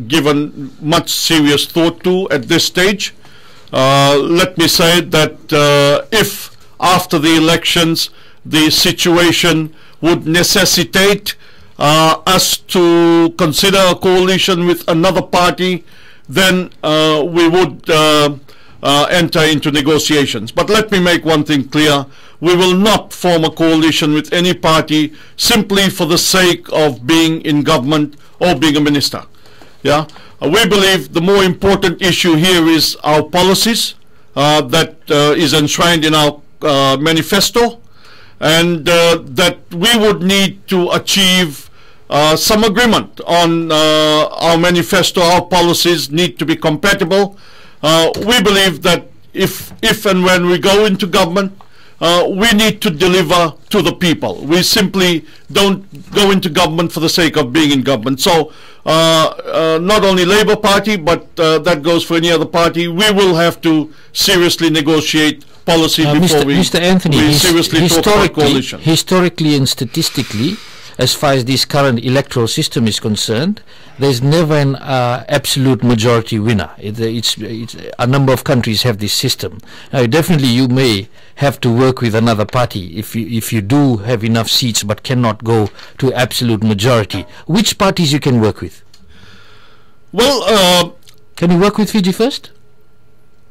given much serious thought to at this stage. Let me say that if after the elections the situation would necessitate us to consider a coalition with another party, then we would enter into negotiations. But let me make one thing clear: we will not form a coalition with any party simply for the sake of being in government or being a minister. Yeah, we believe the more important issue here is our policies that is enshrined in our manifesto, and that we would need to achieve some agreement on our manifesto. Our policies need to be compatible. We believe that if and when we go into government, we need to deliver to the people. We simply don't go into government for the sake of being in government. So not only Labour Party, but that goes for any other party, we will have to seriously negotiate policy before Mr. Anthony, we seriously talk about coalition. Historically and statistically, as far as this current electoral system is concerned, there's never an absolute majority winner. It's a number of countries have this system. Now, definitely you may have to work with another party if you do have enough seats but cannot go to absolute majority. Which parties you can work with? Well, can you work with Fiji First?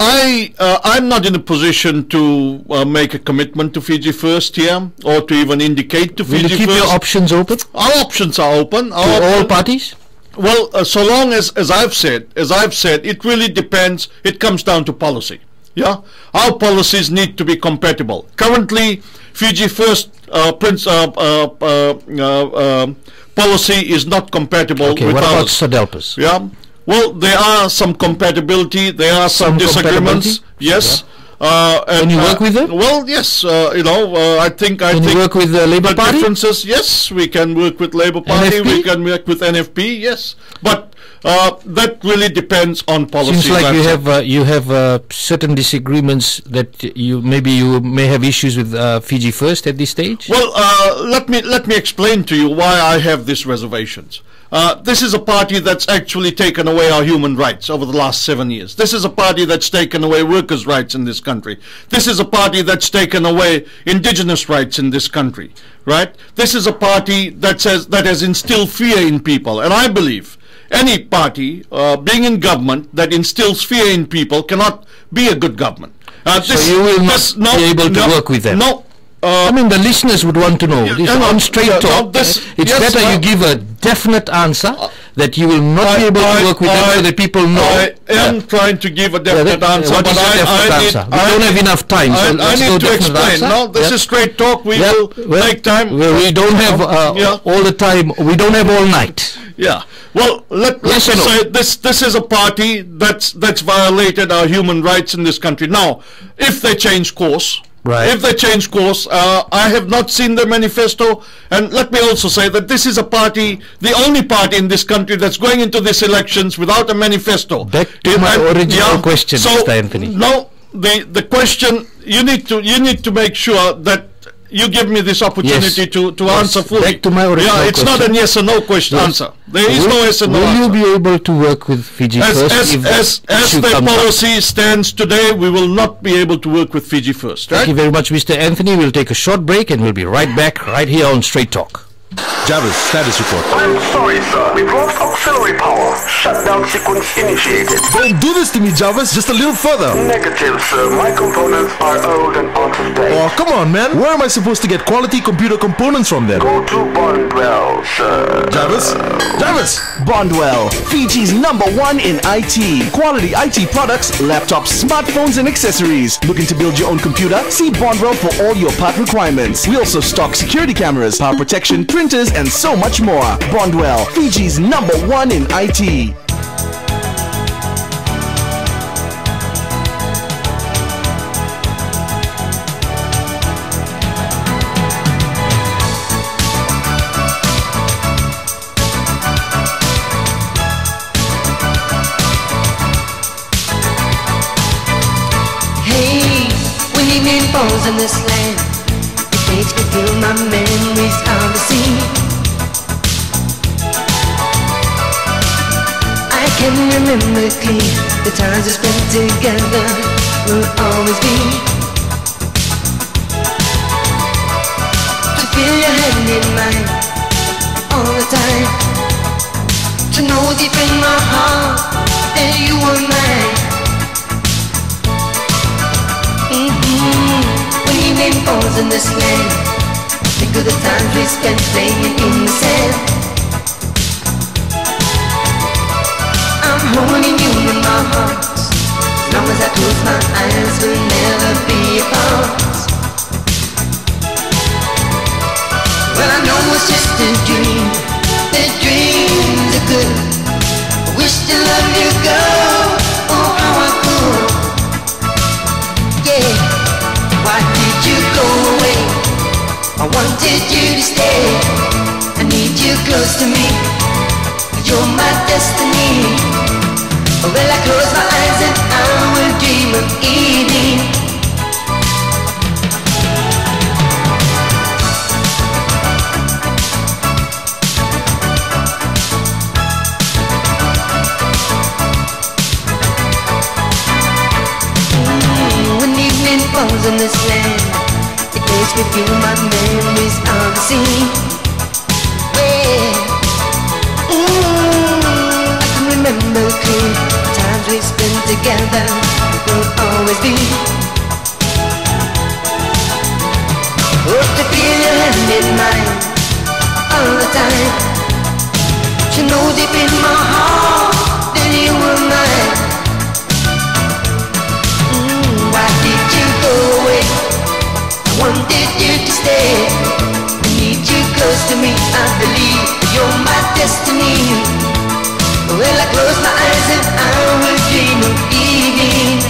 I'm not in a position to make a commitment to Fiji First here, or to even indicate to Fiji First. Will you keep your options open? Our options are open. To all parties? Well, so long as I've said, it really depends. It comes down to policy. Yeah, our policies need to be compatible. Currently, Fiji First policy is not compatible with what ours. about SADELPAS? Yeah. Well, there are some compatibility, there are some disagreements, yes. Can you work with them? Well, yes, I think... Can you work with the Labour Party? Differences, yes, we can work with Labour Party, NFP? we can work with NFP, yes. But that really depends on policy. Seems like you have certain disagreements that you may have issues with Fiji First at this stage. Well, let me explain to you why I have these reservations. This is a party that's actually taken away our human rights over the last 7 years. This is a party that's taken away workers' rights in this country. This is a party that's taken away indigenous rights in this country, right? This is a party that has instilled fear in people, and I believe any party being in government that instills fear in people cannot be a good government. So you will not be able to work with them? No. I mean, the listeners would want to know. This on straight talk. It's better you give a definite answer that you will not be able to work with them so that people know. I am trying to give a definite answer, what but is a definite answer? We don't have enough time, so I need to explain. No, this is straight talk. We will take time. We don't have all the time. We don't have all night. Yeah. Well, let's say this is a party that's violated our human rights in this country. Now, if they change course. Right. If they change course, I have not seen the manifesto, and let me also say that this is a party, the only party in this country that's going into these elections without a manifesto. Back to my original question, Mr. Anthony. No, the question, you need to make sure that you give me this opportunity to answer fully. Back to my original question. It's not a yes or no question answer. There is no yes or no answer. Will you be able to work with Fiji first? As the policy stands today, we will not be able to work with Fiji first. Right? Thank you very much, Mr. Anthony. We'll take a short break and we'll be right back right here on Straight Talk. Jarvis, status report. I'm sorry, sir. We've lost auxiliary power. Shutdown sequence initiated. Don't do this to me, Jarvis. Just a little further. Negative, sir. My components are old and out of date. Oh, come on, man. Where am I supposed to get quality computer components from then? Go to Bondwell, sir. Jarvis? Jarvis! Bondwell, Fiji's #1 in IT. Quality IT products, laptops, smartphones and accessories. Looking to build your own computer? See Bondwell for all your part requirements. We also stock security cameras, power protection, printers and so much more. Bondwell, Fiji's #1 in IT. Hey, when evening falls in this land, it makes me feel my memories of the sea. I can remember clear the times we spent together will always be. To feel your hand in mine all the time, to know deep in my heart that you were mine. When evening falls in this land, think of the times we spent playing in the sand. I'm holding you in my heart. As long as I close my eyes, we'll never be apart. Well, I know it's just a dream. The dreams are good. I wish to love you, girl. Oh, how I could. Yeah. Why did you go away? I wanted you to stay. I need you close to me. You're my destiny. Well, I close my eyes and I will dream of evening. When evening falls on this land, it makes me feel my memories of the sea. Yeah. I can remember clear times we spent together will always be. Oh, to feel your hand in mine all the time, to know deep in my heart that you were mine. Why did you go away? I wanted you to stay. I need you close to me. I believe you're my destiny. Well, I close my eyes and I will dream of evening.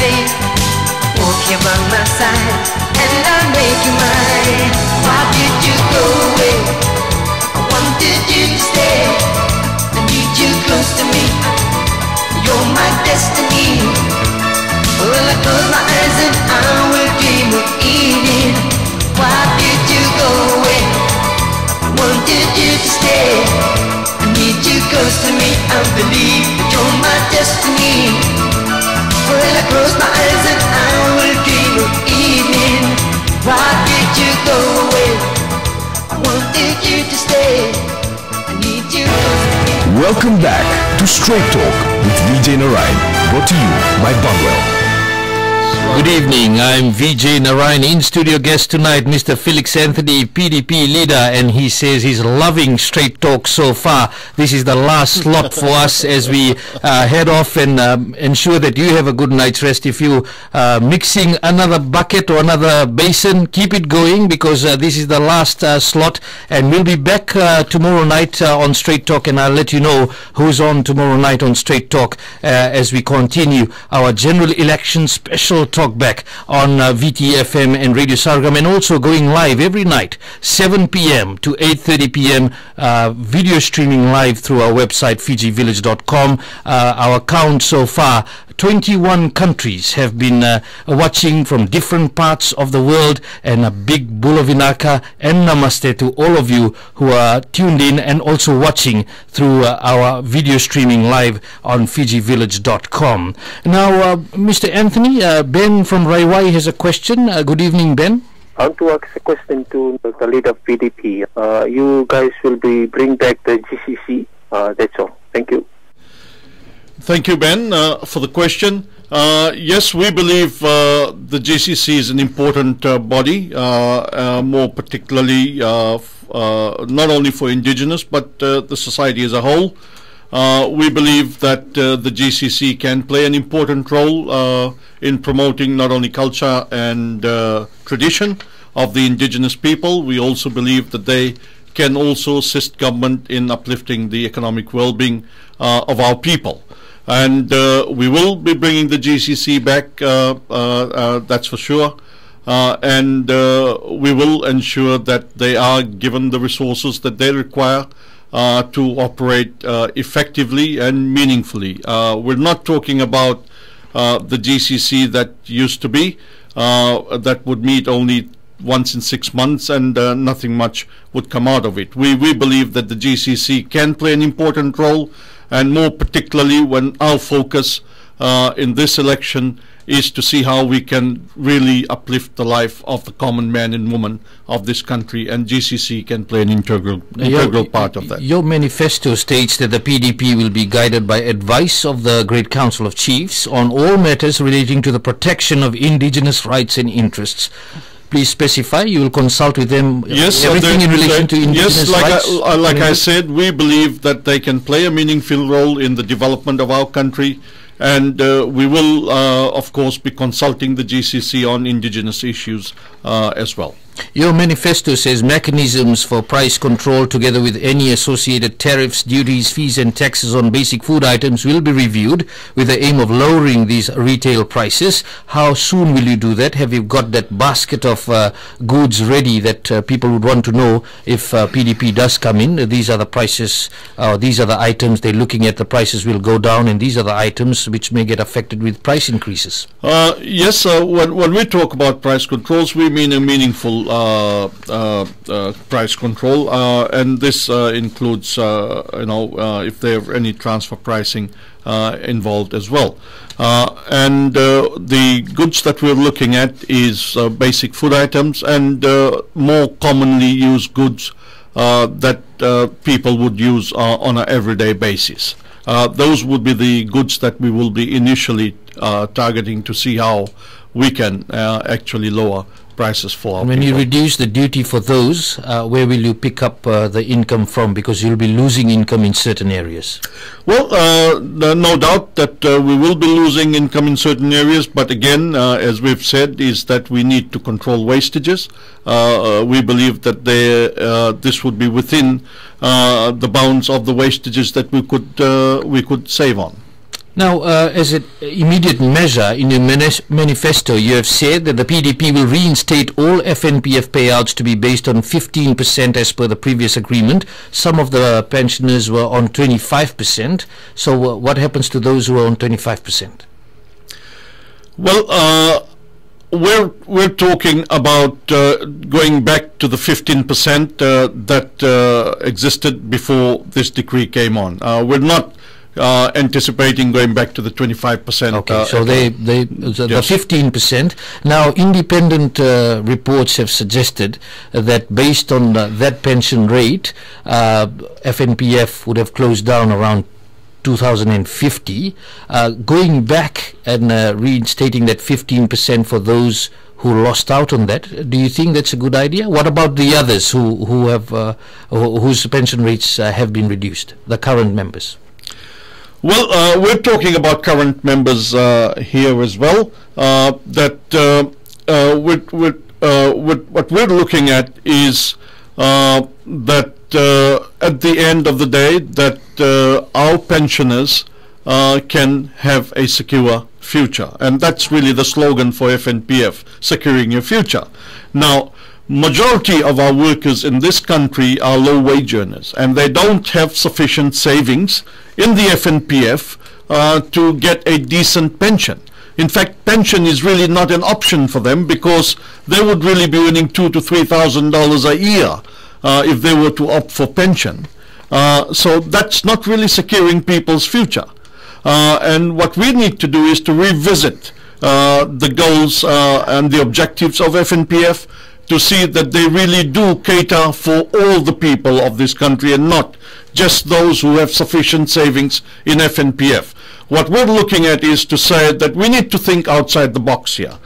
night. Walk here by my side, and I'll make you mine. Why did you go away? I wanted you to stay. I need you close to me. You're my destiny. Well, I close my eyes and I will dream of evening. Why did you go away? I wanted you to stay. I need you close to me. I believe that you're my destiny. Well, I close my eyes and I will dream of evening. Why did you go away? I wanted you to stay. I need you close to me. Welcome back to Straight Talk with Vijay Narayan, brought to you by Bunwell. Good evening, I'm Vijay Narayan. In studio guest tonight, Mr. Felix Anthony, PDP leader, and he says he's loving Straight Talk so far. This is the last slot for us as we head off and ensure that you have a good night's rest. If you mixing another bucket or another basin, keep it going because this is the last slot, and we'll be back tomorrow night on Straight Talk, and I'll let you know who's on tomorrow night on Straight Talk as we continue our general election special Talkback on Viti FM and Radio Sargam, and also going live every night 7 p.m. to 8:30 p.m. Video streaming live through our website fijivillage.com. Our count so far, 21 countries have been watching from different parts of the world, and a big Bula Vinaka and Namaste to all of you who are tuned in and also watching through our video streaming live on fijivillage.com. Now, Mr. Anthony, Ben from Raiwai has a question. Good evening, Ben. I want to ask a question to the leader of PDP. You guys will bring back the GCC. That's all. Thank you. Thank you, Ben, for the question. Yes, we believe the GCC is an important body, more particularly not only for indigenous but the society as a whole. We believe that the GCC can play an important role in promoting not only culture and tradition of the indigenous people. We also believe that they can also assist government in uplifting the economic well-being of our people. And we will be bringing the GCC back, that's for sure. And we will ensure that they are given the resources that they require to operate effectively and meaningfully. We're not talking about the GCC that used to be, that would meet only once in 6 months and nothing much would come out of it. We believe that the GCC can play an important role, and more particularly when our focus in this election is to see how we can really uplift the life of the common man and woman of this country, and GCC can play an integral part of that. Your manifesto states that the PDP will be guided by advice of the Great Council of Chiefs on all matters relating to the protection of indigenous rights and interests. Please specify. You will consult with them. Yes, everything in relation to indigenous rights. Yes, like I said, we believe that they can play a meaningful role in the development of our country, and we will, of course, be consulting the GCC on indigenous issues as well. Your manifesto says mechanisms for price control together with any associated tariffs, duties, fees and taxes on basic food items will be reviewed with the aim of lowering these retail prices. How soon will you do that? Have you got that basket of goods ready that people would want to know if PDP does come in? These are the prices, these are the items they're looking at, the prices will go down, and these are the items which may get affected with price increases. Yes, when we talk about price controls, we mean a meaningful price control, and this includes if there are any transfer pricing involved as well, and the goods that we're looking at is basic food items and more commonly used goods that people would use on an everyday basis. Those would be the goods that we will be initially targeting to see how we can actually lower prices for our when people. you reduce the duty for those, where will you pick up the income from? Because you'll be losing income in certain areas. Well, no doubt that we will be losing income in certain areas, but again, as we've said, is that we need to control wastages. We believe that this would be within the bounds of the wastages that we could save on. Now, as an immediate measure in your manifesto, you have said that the PDP will reinstate all FNPF payouts to be based on 15% as per the previous agreement. Some of the pensioners were on 25%. So what happens to those who are on 25%? Well, we're talking about going back to the 15% that existed before this decree came on. We're not anticipating going back to the 25%. Okay, so the 15%. Now, independent reports have suggested that based on that pension rate, FNPF would have closed down around 2050. Going back and reinstating that 15% for those who lost out on that, do you think that's a good idea? What about the others who have whose pension rates have been reduced, the current members? Well, we're talking about current members here as well. That what we're looking at is that at the end of the day, that our pensioners can have a secure future, and that's really the slogan for FNPF: securing your future. Now, majority of our workers in this country are low-wage earners, and they don't have sufficient savings in the FNPF to get a decent pension. In fact, pension is really not an option for them, because they would really be earning $2,000 to $3,000 a year if they were to opt for pension. So that's not really securing people's future. And what we need to do is to revisit the goals and the objectives of FNPF, to see that they really do cater for all the people of this country and not just those who have sufficient savings in FNPF. What we're looking at is to say that we need to think outside the box here.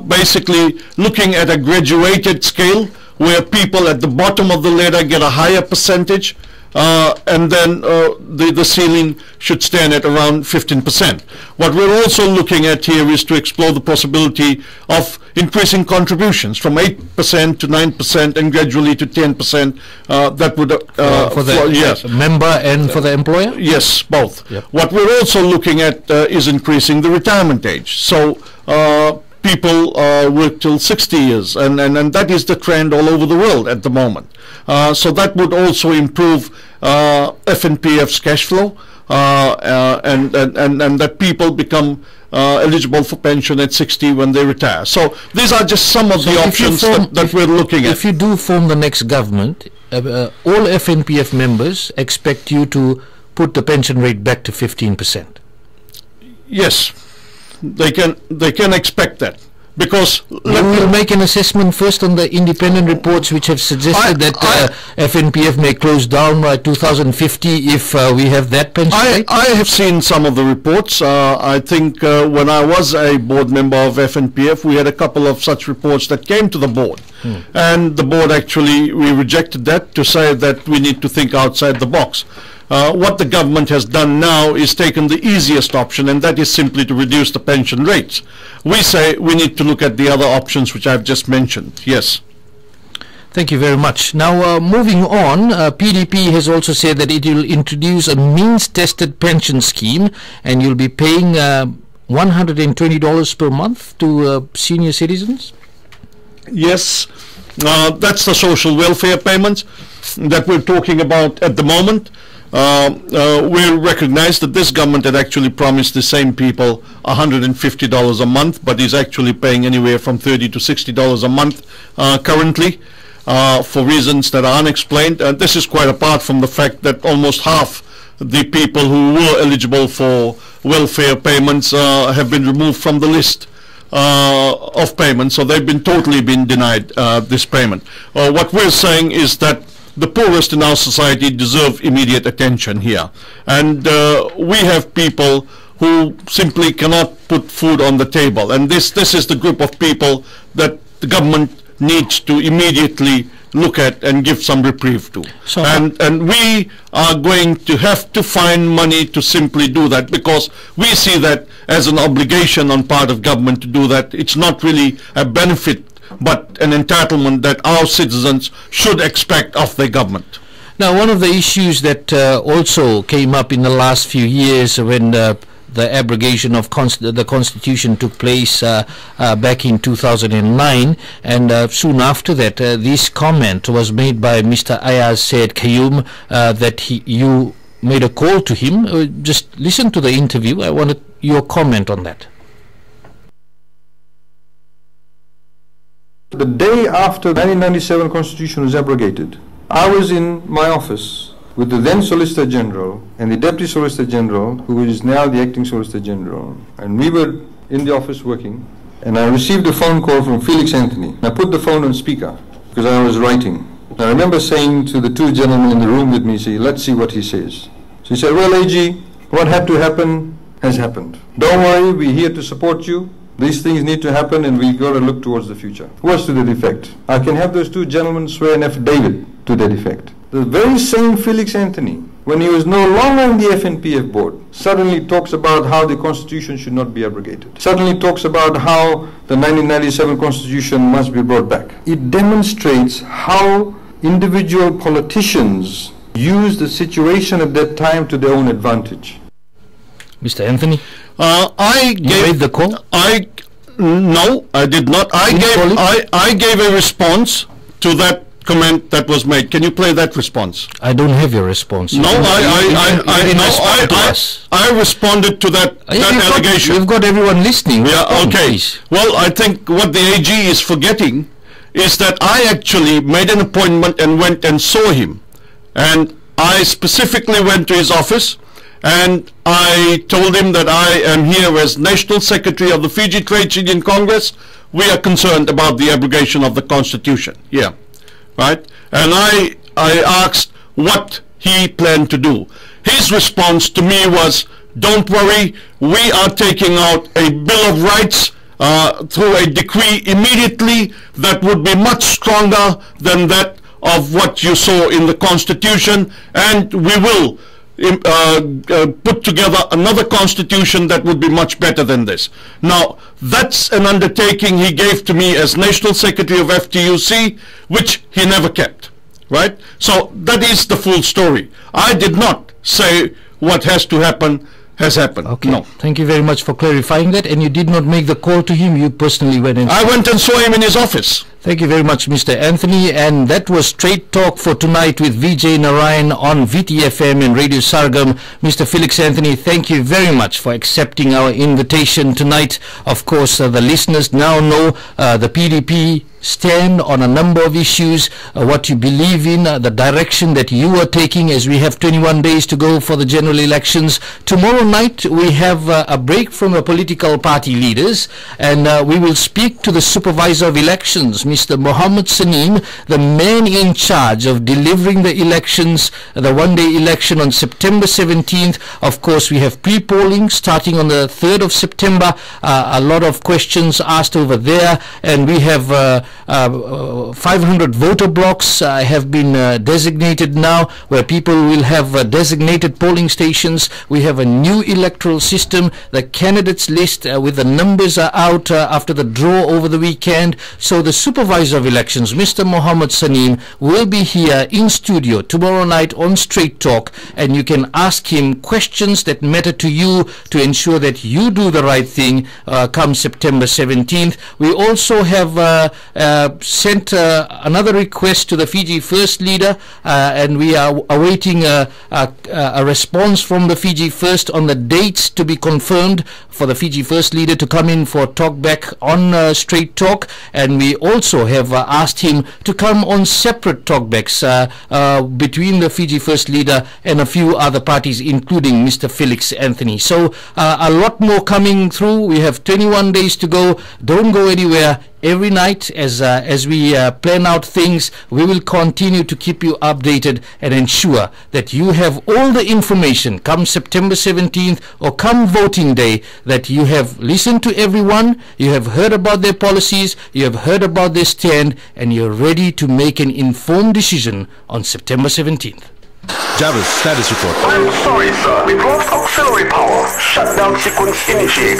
Basically looking at a graduated scale where people at the bottom of the ladder get a higher percentage, and then the ceiling should stand at around 15%. What we're also looking at here is to explore the possibility of increasing contributions from 8% to 9% and gradually to 10%. That would for the member and for the employer? Yes, both. Yep. What we're also looking at is increasing the retirement age. So people work till 60 years, and that is the trend all over the world at the moment. So that would also improve FNPF's cash flow, and that people become eligible for pension at 60 when they retire. So these are just some of the options that we're looking at. If you do form the next government, all FNPF members expect you to put the pension rate back to 15%. Yes, they can expect that, because we will make an assessment first on the independent reports which have suggested that FNPF may close down by 2050 if we have that pension rate. I have seen some of the reports. I think when I was a board member of FNPF, we had a couple of such reports that came to the board, and the board actually, we rejected that to say that we need to think outside the box. What the government has done now is taken the easiest option, and that is simply to reduce the pension rates. We say we need to look at the other options which I've just mentioned. Yes. Thank you very much. Now, moving on, PDP has also said that it will introduce a means-tested pension scheme, and you'll be paying $120 per month to senior citizens? Yes, that's the social welfare payments that we're talking about at the moment. We recognize that this government had actually promised the same people $150 a month, but is actually paying anywhere from $30 to $60 a month currently, for reasons that are unexplained. This is quite apart from the fact that almost half the people who were eligible for welfare payments have been removed from the list of payments, so they've been totally denied this payment. What we're saying is that the poorest in our society deserve immediate attention here, and we have people who simply cannot put food on the table, and this is the group of people that the government needs to immediately look at and give some reprieve to. So, and we are going to have to find money to simply do that, because we see that as an obligation on part of government to do that. It's not really a benefit, but an entitlement that our citizens should expect of the government. Now, one of the issues that also came up in the last few years when the abrogation of the Constitution took place back in 2009, and soon after that, this comment was made by Mr. Ayaz Said Qayyum that you made a call to him. Just listen to the interview. I wanted your comment on that. The day after the 1997 Constitution was abrogated, I was in my office with the then Solicitor General and the Deputy Solicitor General, who is now the Acting Solicitor General, and we were in the office working, and I received a phone call from Felix Anthony. I put the phone on speaker because I was writing. I remember saying to the two gentlemen in the room with me, let's see what he says. So he said, well, AG, what had to happen has happened. Don't worry, we're here to support you. These things need to happen, and we've got to look towards the future. What's to that effect? I can have those two gentlemen swear an affidavit to that effect. The very same Felix Anthony, when he was no longer in the FNPF board, suddenly talks about how the Constitution should not be abrogated. Suddenly talks about how the 1997 Constitution must be brought back. It demonstrates how individual politicians use the situation at that time to their own advantage. Mr. Anthony? I gave the call. No, I did not. I gave a response to that comment that was made. Can you play that response? I don't have your response. No, I responded to that allegation. You've got everyone listening. Yeah, okay. Well, I think what the AG is forgetting is that I actually made an appointment and went and saw him, and I specifically went to his office. And I told him that I am here as National Secretary of the Fiji Trades Union Congress. We are concerned about the abrogation of the Constitution. Yeah, right? And I asked what he planned to do. His response to me was, don't worry, we are taking out a Bill of Rights through a decree immediately that would be much stronger than that of what you saw in the Constitution, and we will put together another constitution that would be much better than this. Now, that's an undertaking he gave to me as National Secretary of FTUC, which he never kept, right? So that is the full story. I did not say what has to happen has happened. Okay. No. Thank you very much for clarifying that. And you did not make the call to him, you personally went and... I went and saw him in his office. Thank you very much, Mr. Anthony. And that was Straight Talk for tonight with Vijay Narayan on Viti FM and Radio Sargam. Mr. Felix Anthony, thank you very much for accepting our invitation tonight. Of course, the listeners now know the PDP stand on a number of issues, what you believe in, the direction that you are taking, as we have 21 days to go for the general elections. Tomorrow night we have a break from the political party leaders, and we will speak to the supervisor of elections, Mr. Mohammed Saneem, the man in charge of delivering the elections, the one-day election on September 17th. Of course, we have pre-polling starting on the 3rd of September. A lot of questions asked over there, and we have 500 voter blocks have been designated now, where people will have designated polling stations. We have a new electoral system. The candidates list with the numbers are out after the draw over the weekend. So the supervisor of elections, Mr. Mohammed Saneem, will be here in studio tomorrow night on Straight Talk, and you can ask him questions that matter to you to ensure that you do the right thing come September 17th. We also have sent another request to the Fiji First Leader, and we are awaiting a response from the Fiji First on the dates to be confirmed for the Fiji First Leader to come in for Talkback on Straight Talk. And we also have asked him to come on separate Talkbacks between the Fiji First Leader and a few other parties, including Mr. Felix Anthony. So a lot more coming through. We have 21 days to go. Don't go anywhere. Every night as we plan out things, we will continue to keep you updated and ensure that you have all the information come September 17th or come voting day, that you have listened to everyone, you have heard about their policies, you have heard about their stand, and you're ready to make an informed decision on September 17th. Jarvis, status report. I'm sorry, sir. We've lost auxiliary power. Shutdown sequence initiated.